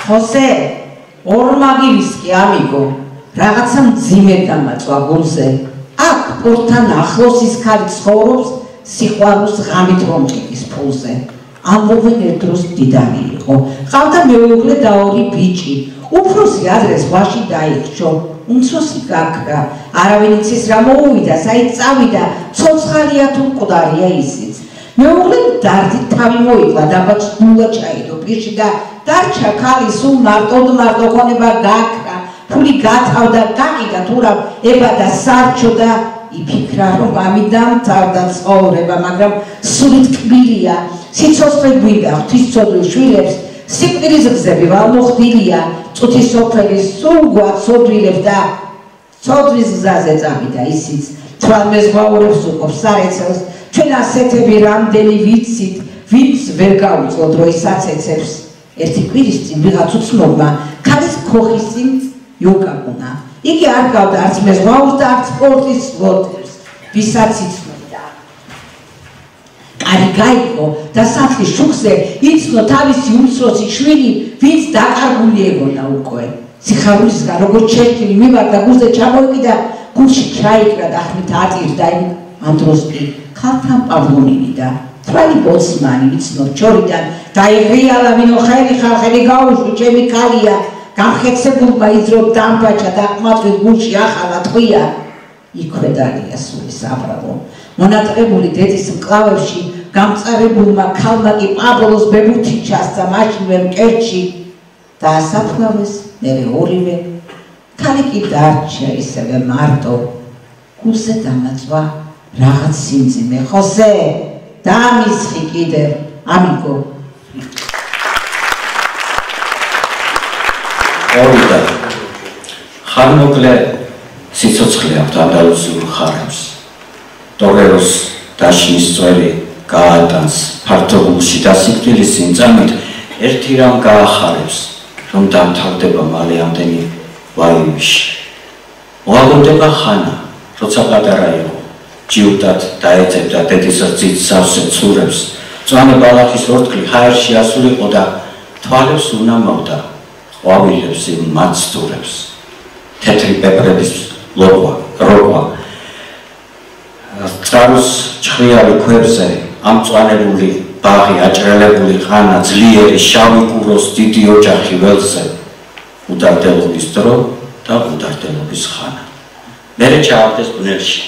ხოსე, ორმაგი ვისკი ამიგო, რაღაცა მძიმე დამაწვა გულზე. აქ პორტთან ახლოს ის ქალი ცხოვრობს სიყვარულს ღამით რომჭიკის ფულზე. ამბობენ ერთ დროს დიდანი იყო. ყავდა მეუღლე და ორი ბიჭი. უფროსი ადრე ზღვაში დაიხშო. უმცროსი გაქრა. არავინ იცის რა მოუვიდა, საით წავიდა, ცოცხალია თუ მკვდარია ისიც. მეუღლე დარდით თავი მოიკლა, დაბაჭდულა ჩაიდო პირში და დარჩა ქალი სულ მარტო ქონება გაქრა. ფული გათავდა, გაყიდა თურა ებადა სარჩო და იფიქრა რომ ამიდამთავდა ცხოვრება, მაგრამ სულით კბილია. სიცოცხლე გვინდა ღვთისმსწოდვილ შვილებს, სიკვდილის გზები ვალმოხდილია, წუთის სოფელი სულ გვაცოდვილებს და ცოდვის გზაზე წავიდა ისიც. თვალმეს გვაურებს უყოფს სარეცელს, ჩვენ ასეთები რამდენი ვიცით, ვინც ვერ გაუძლო დროის აცეცებს. ერთი კვირის წინ ვიღაც უცნობმა ქალის ქოხის წინ იუკაგუნა. იგი არ გავდა არც მეზღვაურს და არც სპორტის ლოტერს, ვისაც იცნობდა. კარი გაიგო და სახლის შუქზე იცნო თავისი უმცროსი შვილი, ვინც დაკარგული ეგონა უკვე. სიხარულისგან როგორც ჩერქილი მივარდა გულზე ჩამოეკიდა, გულში ჩაიკრა და ხმით ატირდა იმ ამ დროს კი ქალთან პავლონივიდა. თვალი ბოცმანი ვიცნობ ჩორიდან დაიღრიალა ვინო ხელი ხალხელი გაუშვი ჩემი ქალია. გამხეცებულმა იზრო დამბაჭა და ყმაწვის გულში ახალა ტყვია. იქვე დალია სული საბრალო. მონატრებული დედის მკლავებში გამწარებულმა ქალმა კი პაბლოს ბებუთი ჩასცა მაშინვე მკერდში და ასაფლავეს მერე ორივე. ქალი კი დარჩა ისევე მარტო. გულზე დამაწვა რაღაც სიმძიმე. ხოსე დამისხი კიდევ ამიგო. ორიდა ხანმოკლე სიცოცხლე აქვს ანდალუზიურ ხარებს. ტორეროს დაშლის წვერი გაატანს ფართობულში და სიკვდილის სიმწამით ერთი რამ გაახარებს, რომ დამთავრდება მალე ამდენი ვაიმში. მოაგონდება ხანა, როცა პატარა იყო, ჯიუტად დაეძებდა დედის რძით სავსე ცურებს, მწვანე ბალახის ორთქლი ჰაერში ასულიყო და თვალებს უნამავდა ყვავილებს იმ მაცდურებს. თეთრი პეპრების როყვა წყაროს ჩხიარი ქვებზე ამწვანებული ბაღი აჭრელებული ხანა ძლიერი შავი კუროს დიდი ოჯახი ველზე უდარდელობის დრო და უდარდელობის ხანა. მერე ჩააგდეს ბნელში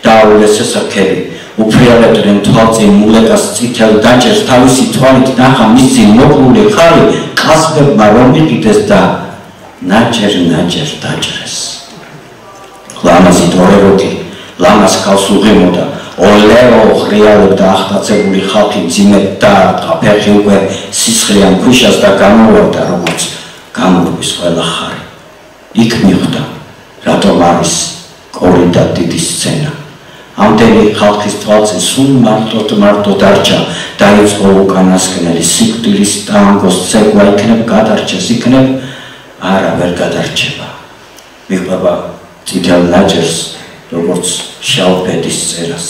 დაავლეს ესაქები უფრიალებდნენ თვალწინ მულეკას წითელ დაჭერს თავისი თვალით ნახა მისი მოკლული ხალი ყასბებმა რომ იყიდეს და ნაჭერ დაჭრეს. ლამაზი ტორეროთი ლამას ქალს უღიმოდა ოლეო ღრიალებდა ახტაცებული ხალხი ძიმედ დაარტყა ფეხი უკვე სისხლიან ქვიშას და გამოვარდა როგორც გამურვის ყველა ხარი. იქ მიხვდა რატომ არის კორიდა დიდი სცენა. ამდენი ხალხის თვალწინ სულ მარტო დარჩა დაიწყო უკანასკნელი სიკვდილის ტანგოს ცეკვა იქნებ გადარჩეს იქნებ არა ვერ გადარჩება. მიყვება წითელ ნაჭერს როგორც შავბედის წერას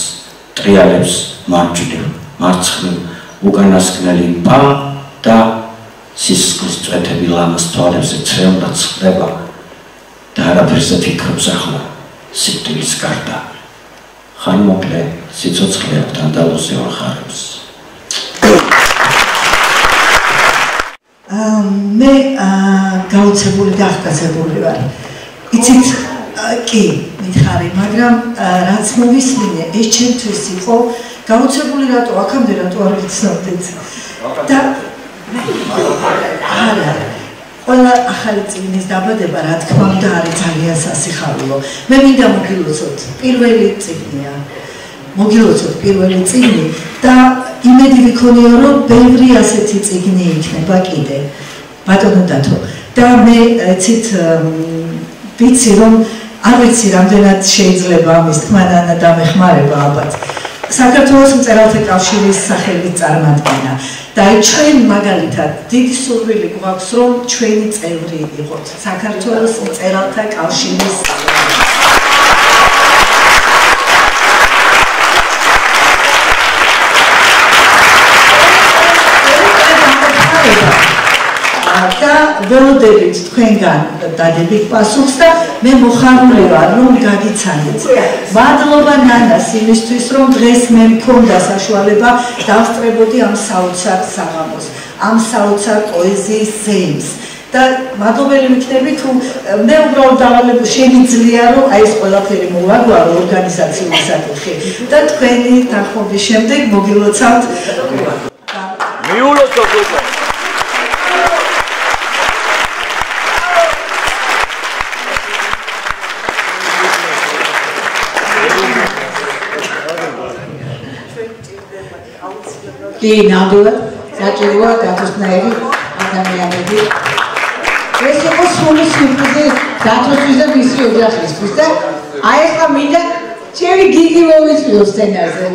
ტრიალებს მარჯვნივ მარცხნივ უკანასკნელი პა და სისხლის წვეთები ლამას თვალებზე ცრემლად წყდება და არაფერზე ფიქრობს ახლა სიკვდილის გარდა. ხანმოკლე სიცოცხლე აქვს ანდალუზიურ ხარებს. მე გაუცებული და აღტაცებული ვარ. იცით კი მითხარი, მაგრამ რაც მოვისმინე, ეს ჩემთვის იყო გაუცებული რატო აქამდე რატო არ ვიცნობდით. და არა ყველა ახალი წიგნის დაბადება რა თქმა უნდა არის ძალიან სასიხარულო. მე მინდა მოგილოცოთ პირველი წიგნია. მოგილოცოთ პირველი წიგნი და იმედი ვიქონიო რომ ბევრი ასეთი წიგნი იქნება კიდე. ბატონო დათო და მე ეცით ვიცი რომ არ ვიცი რამდენად შეიძლება ამის თქმა და დამეხმარება ალბათ. საქართველოს მწერალთა კავშირის სახელით წარმატება. და ჩვენ მაგალითად დიდი სურვილი გვაქვს რომ ჩვენი წევრი იყოთ საქართველოს მწერალთა კავშირის და ველოდებით თქვენგან დადებით პასუხს და მე მოხარული ვარ რომ გაგიცანეთ. მადლობა ნანას იმისთვის რომ დღეს მე მქონდა საშუალება დავსწრებოდი ამ საოცარ საღამოს, ამ საოცარ პოეზიის ზეიმს. და მადლობელი ვიქნები თუ მე უბრალოდ დავალებული შემიძლია რომ აი ეს ყველაფერი მოვაგვარო ორგანიზაციული საკითხი და თქვენი თანხმობის შემდეგ მოგილოცავთ. მიულოცოთ უკვე. კი, ნამდვილად საჭიროა დათოსნაირი ადამიანები. ეს იყო სული სივრცე დათოსთვის და მისი ოჯახისთვის და აი ახლა მინდა ჩემი გიგი მოვიწვიო სცენაზე.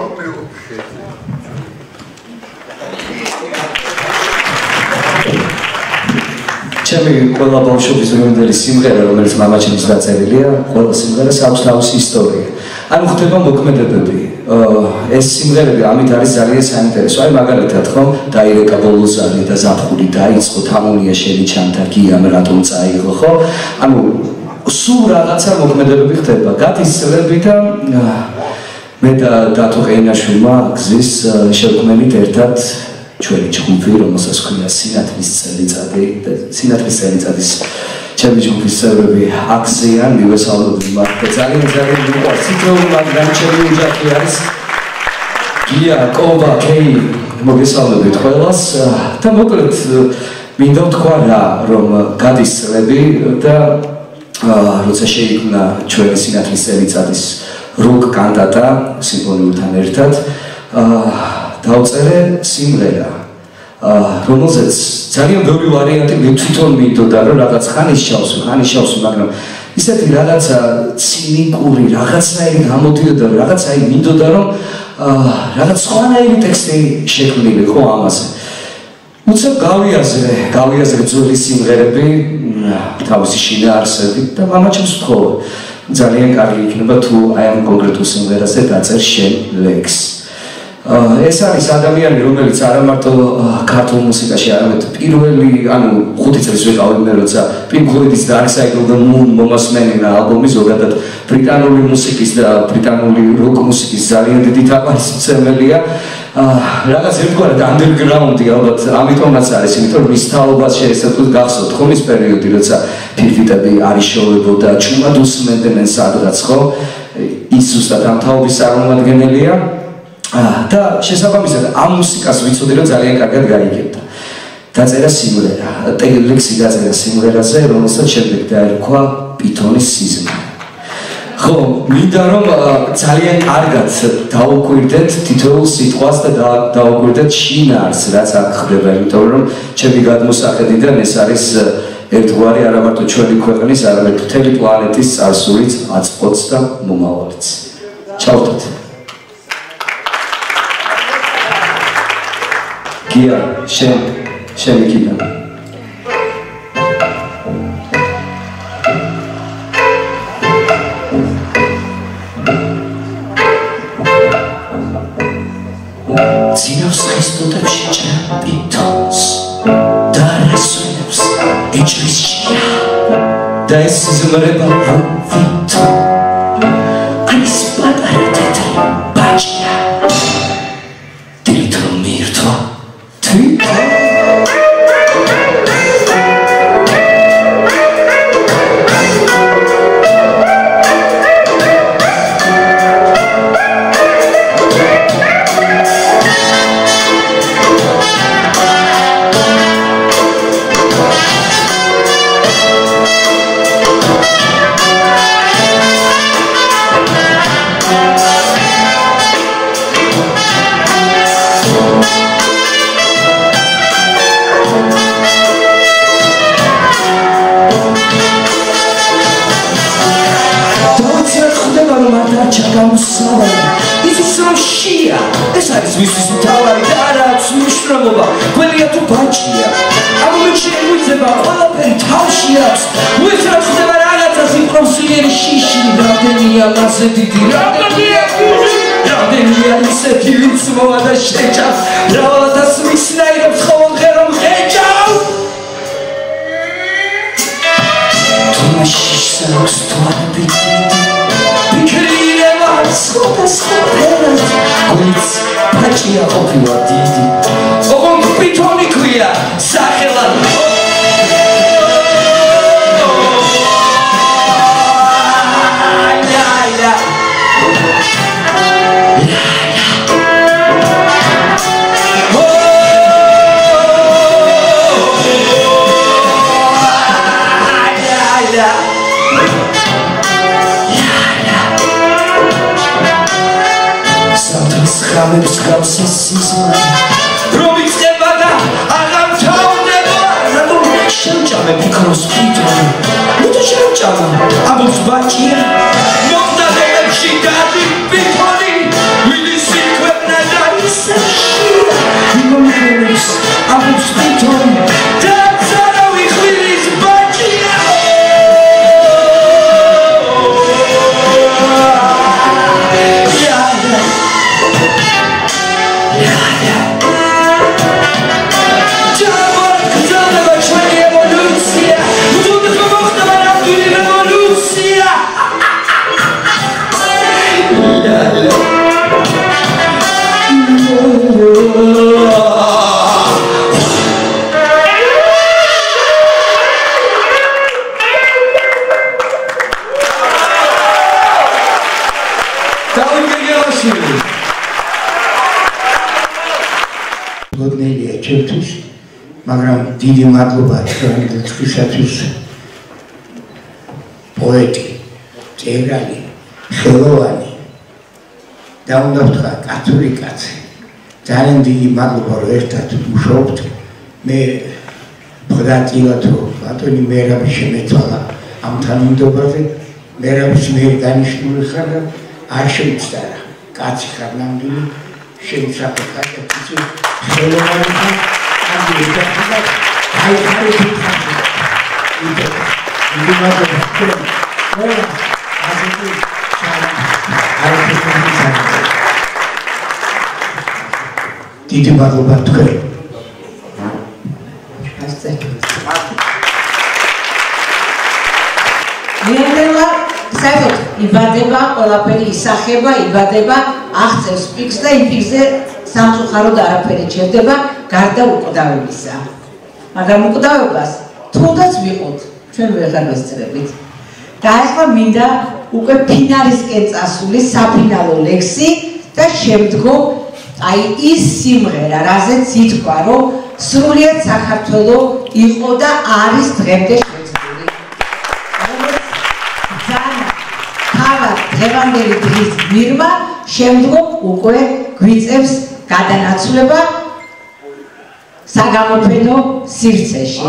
ჩემი ყველა ბავშვობის დროინდელი სიმღერა, რომელიც მამაჩემს დაწერილია, ყველა სიმღერას აქვს თავისი ისტორია. ანუ ხდება მოქმედებები. ეს სიმღერები ამით არის ძალიან საინტერესო. აი მაგალითად ხომ დაირეკა ბოლოზალი და ზაფხული დაიწყო, თამუნია შენიჩანთა გიამ რატომ წაიღო, ხო? ანუ სულ რაღაცა მოქმედებები ხდება. გადის წლები და მე და დათო ყეინაშვილმა გზის შევქმნით ერთად ჩვენი ჯგუფი, რომელსაც ქვია სინათლის წელიწადის ჩემი ჯგუფის წევრები აქზეან მივესალმები მათ და ძალიან მიყვარს თითოეული მაგრამ ჩემი ოჯახი არის გია, კობა, კეი მოგესალმებით ყველას და მოკლედ მინდა ვთქვა რა რომ გადის წლები და როცა შეიქმნა ჩვენი სინათლის წელიწადის როკ კანტატა სიმფონიურთან ერთად დავწერე სიმღერა რომელზეც ძალიან ბევრი ვარიანტი მე თვითონ მინდოდა რომ რაღაც ხანიშავს მაგრამ ისეთი რაღაცა ცინიკური რაღაცნაირი გამოდიოდა რაღაცაი მინდოდა რომ რაღაც სხვანაირი ტექსტი შექმნილიყო ამაზე უცებ გავიაზრე ძველი სიმღერები თავისი შინაარსებით და მამაჩემს ვთხოვე ძალიან კარგი იქნება თუ აი ამ კონკრეტულ სიმღერაზე დაწერს შენ ლექსს ეს არის ადამიანი რომელიც არა მარტო ქართულ მუსიკაში არამედ პირველი ანუ 5 წელს ვიყავი მე როცა Pink Floyd-ის და Dark Side of the Moon მომასმენინა ალბომი ზოგადად ბრიტანული მუსიკის და ბრიტანული როკ მუსიკის ძალიან დიდი თაყვანისმცემელია რაღაც ერთგვარად underground-ი ალბათ ამიტომაც არის იმიტომ რომ ის თაობას შეესაბამება გახსოვთ ხომ ის პერიოდი როცა ფირფიტები არ იშოვებოდა ჩუმად უსმენდნენ სადღაც ხო ის ზუსტად ამ თაობის წარმომადგენელია და შესაბამისად ამ მუსიკას ვიცოდი რომ ძალიან კარგად გაიგებდა დაწერა სიმღერა ტექსტი დაწერა სიმღერაზე რომელსაც შემდეგ დაერქვა პითონის სიზმრა ხო მინდა რომ ძალიან კარგად დაუკვირდეთ თითოეულ სიტყვას და დაუკვირდეთ შინაარსს რაც აქ ხდება იმიტომ რომ ჩემი გადმოსახედიდან ეს არის ერთგვარი არა მარტო ჩვენი ქვეყნის არამედ მთელი პლანეტის წარსულიც აწყოც და მომავალიც ჩავთოთ გია შენ იქიდან ძინავს ხისტოდებში ჭრა პითონს და არასვენებს ეჭრის შია და ეს სიზმრება რომ ვითო არის პატარა თეთრი ბაჭია დილით რომ მიირთვა ის რომ შია ეს არის მისთვის მთავარი და არა აქვს მნიშვნელობა ყველია თუ ბაჭია ამ მომენტში შეგვიძლება ყველაფერი თავში აქვს უეცრად ხდება რაღაცას იმპროვიზიერი შიში რამდენია მასე დიდი რამდენია ისეთი ვინც მოვა და შეჭავს მრავალადას მისნაირებს ხოლმე ღერო მღეჭავ თუმაშიშს აქვს თვალები It's Pachia Opua Didi. Oh, Pitoni Quia, Sahelan. Გამებს გავსის სიზმარი რომ იწება და აღარ თავდება რატომ შემჭამე ფიქროს ფიტონი მოდი შემჭამა ამბობს ბაჭია მომდადებში დადი ფიტონი ვილისი ქვეყნა და ისე შია მომდადებს ამბობს ფიტონი და ზარავი ხვილის ბაჭია მაგრამ დიდი მადლობა თქვენთვის პოეტი, მწერალი, ხელოვანი და უნდა ვთქვა კაცური კაცი. ძალიან დიდი მადლობა რომ ერთად მუშაობთ. მე ბრატილად ბატონი მერაბი შემეცვალა ამ თანამდებობაზე. მერაბის მიერ დანიშნული ხარ და არ შემიძლია კაცი ხარ ნამდვილი შემსახებ კაცი ხელოვანი ხარ ამიტომ აი დიდი მადლობა თქვენ. მიანდება საერთოდ იბადება ყველაფერი ისახება, იბადება აღწევს პიკს და იმ პიკზე სამწუხაროდ არაფერი ჩერდება გარდა უკვდავებისა. მაგრამ უკვდავებას თუნდაც ვიყოთ, ჩვენ ვეღარ ვესწრებით. და ახლა მინდა უკვე ფინალისკენ წასული საფინალო ლექსი და შემდგომ აი ის სიმღერა, რაზეც ითქვა, რომ სრულიად საქართველო იყო და არის დღემდე შეძლებული. თავად დღევანდელი დღის გმირმა შემდგომ უკვე გვიწევს გადანაცვლება საგამოფენო სივრცეში.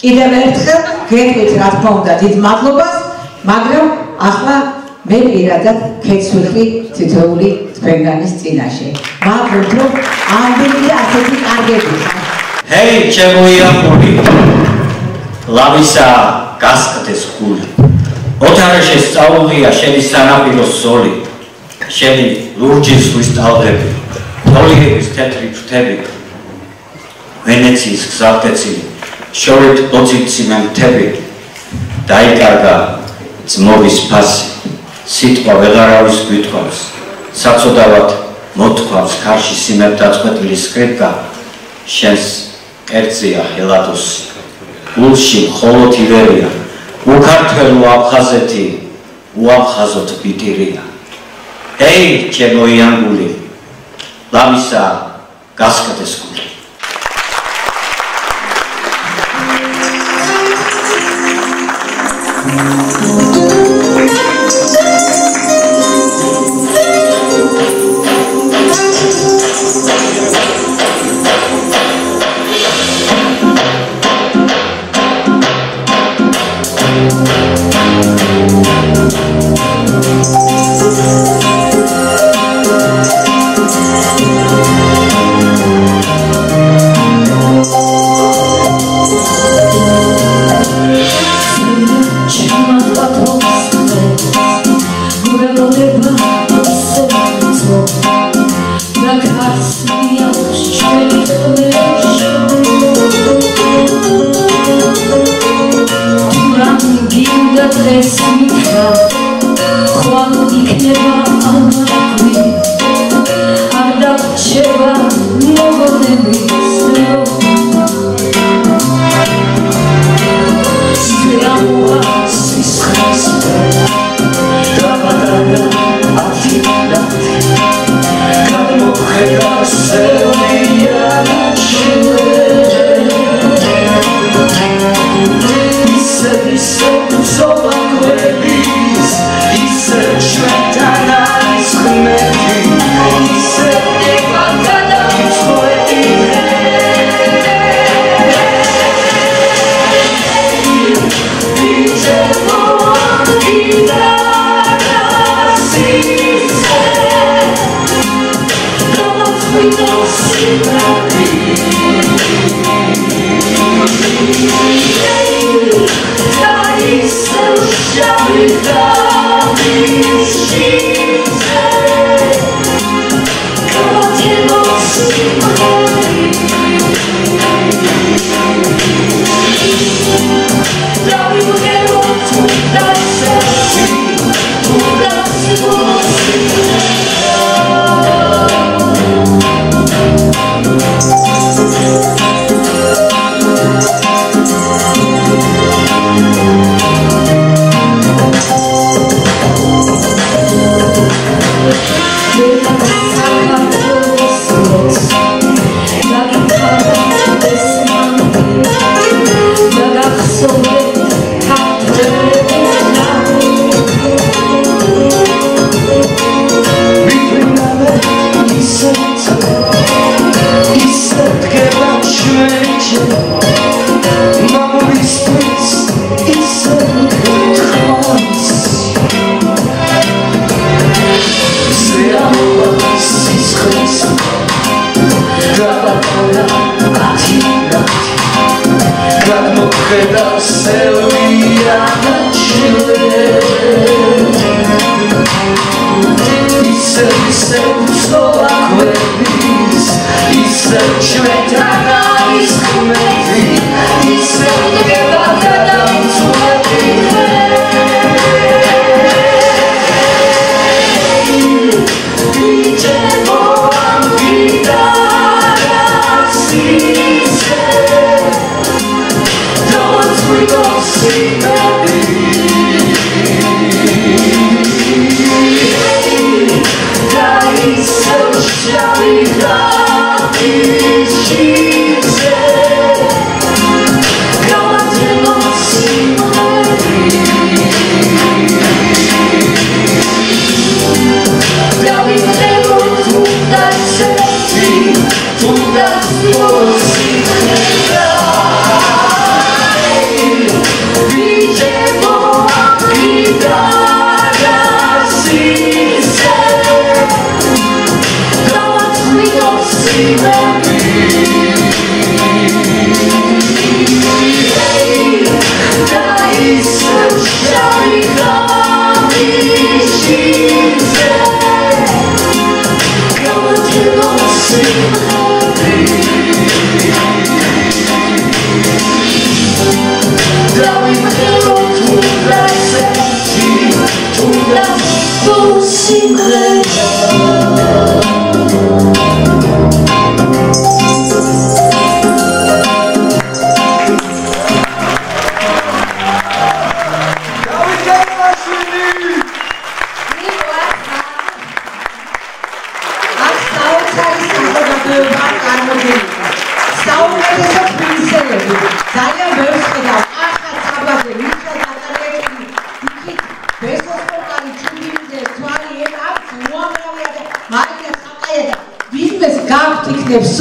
კიდევ ერთხელ გეტყვით რა თქმა უნდა დიდ მადლობას, მაგრამ ახლა მე პირადად ქეცვიხი თითოეული თქვენგანის წინაშე. მაგრამ რომ ამდენი და ასეთი კარგები. ჰეი, ჩემო იაფონი. ლავისა გასკდეს გული. ოთარაში სწავლულია შენი სანაპიროს ზოლი. შენი ლურჯი ზღვის ტალღები. თოლიების თეთრი ფრთები. ვენეციის გზავდეცილი. შორით ოცით ციმენტები. დაიკარგა ძმობის ფასი. სიტყვა ვეღარავის გვითხოვს. საწოდავად მოთქვამს ქარში სიმებრდაწყვეტილი სკრიპკა. შენს კერძია ჰელადოსი. გულში მხოლოდ ივერია. უკართველო აფხაზეთი უაფხაზოთ ბიტირია. ჰეი, ჩემო იანგული, ლავისა გასკდეს გული.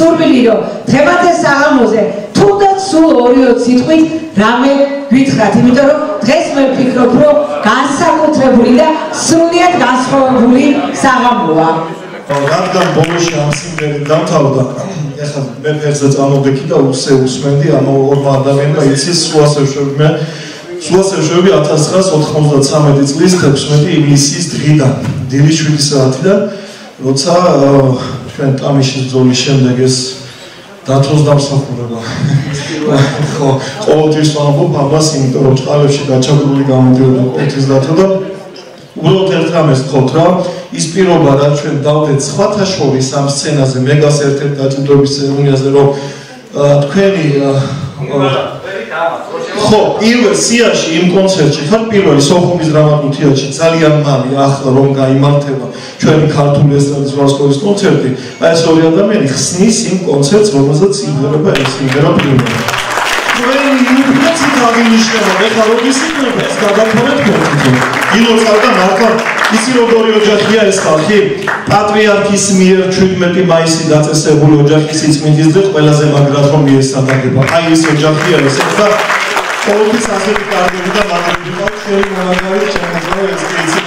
სურვილი რომ დღევანდელ საღამოზე თუნდაც სულ 2-3 სიტყვით რამე გითხრათ, იმიტომ რომ დღეს მე ვფიქრობ, რომ განსაკუთრებული და სრულიად განსხვავებული საღამოა. რადგან ბოლოში ამ სიმღერით დამთავრდა, ეხლა მე ფერზე წამოვდექი და უსმენდი ამ ორმა ადამიანმა იცის სულ ასე ვშვები 1993 წლის 16 ივნისის დღიდან, დილის 7 საათიდან, როცა ჩვენ ტამიშის ბრძოლის შემდეგ ეს დათოს დამსახურება. ხო, ყოველთვის ვამბობ ამას, იმიტომ რომ წყალებში გაჩაგრული გამოდიოდა ყოველთვის დათო და უბრალოდ ერთ რამეს ვთქვათ რა, ის პირობა რა ჩვენ დავდეთ სხვათა შორის ამ სცენაზე, მეგას ერთ-ერთ დაჯილდოების ცერემონიაზე, რომ თქვენი ხო, პირველ სიაში იმ კონცერტში, ხარ პირველი სოხუმის დრამატულ თეატრში ძალიან მალე ახლა რომ გაიმართება ჩვენი ქართული ესტრადის ვარსკვლავის კონცერტი, აი ეს ორი ადამიანი ხსნის იმ კონცერტს, რომელზეც იმღერება ეს სიმღერა პირველად. ჩვენი ინფორმაცია აღინიშნება, ეხლა როდის იქნება ეს გადაფარეთ კონცერტი. ილოცავ და მართლა ისი როგორი ოჯახია ეს ხალხი? პატრიარქის მიერ 17 მაისი დაწესებული ოჯახის სიწმინდის დღე ყველაზე მაგრად რომ მიესადაგება. აი ეს ოჯახია ეს და ყოველთვის ასეთი კარგები და მაგარი ჩვენი მონაგარი შემოგვიყვება ეს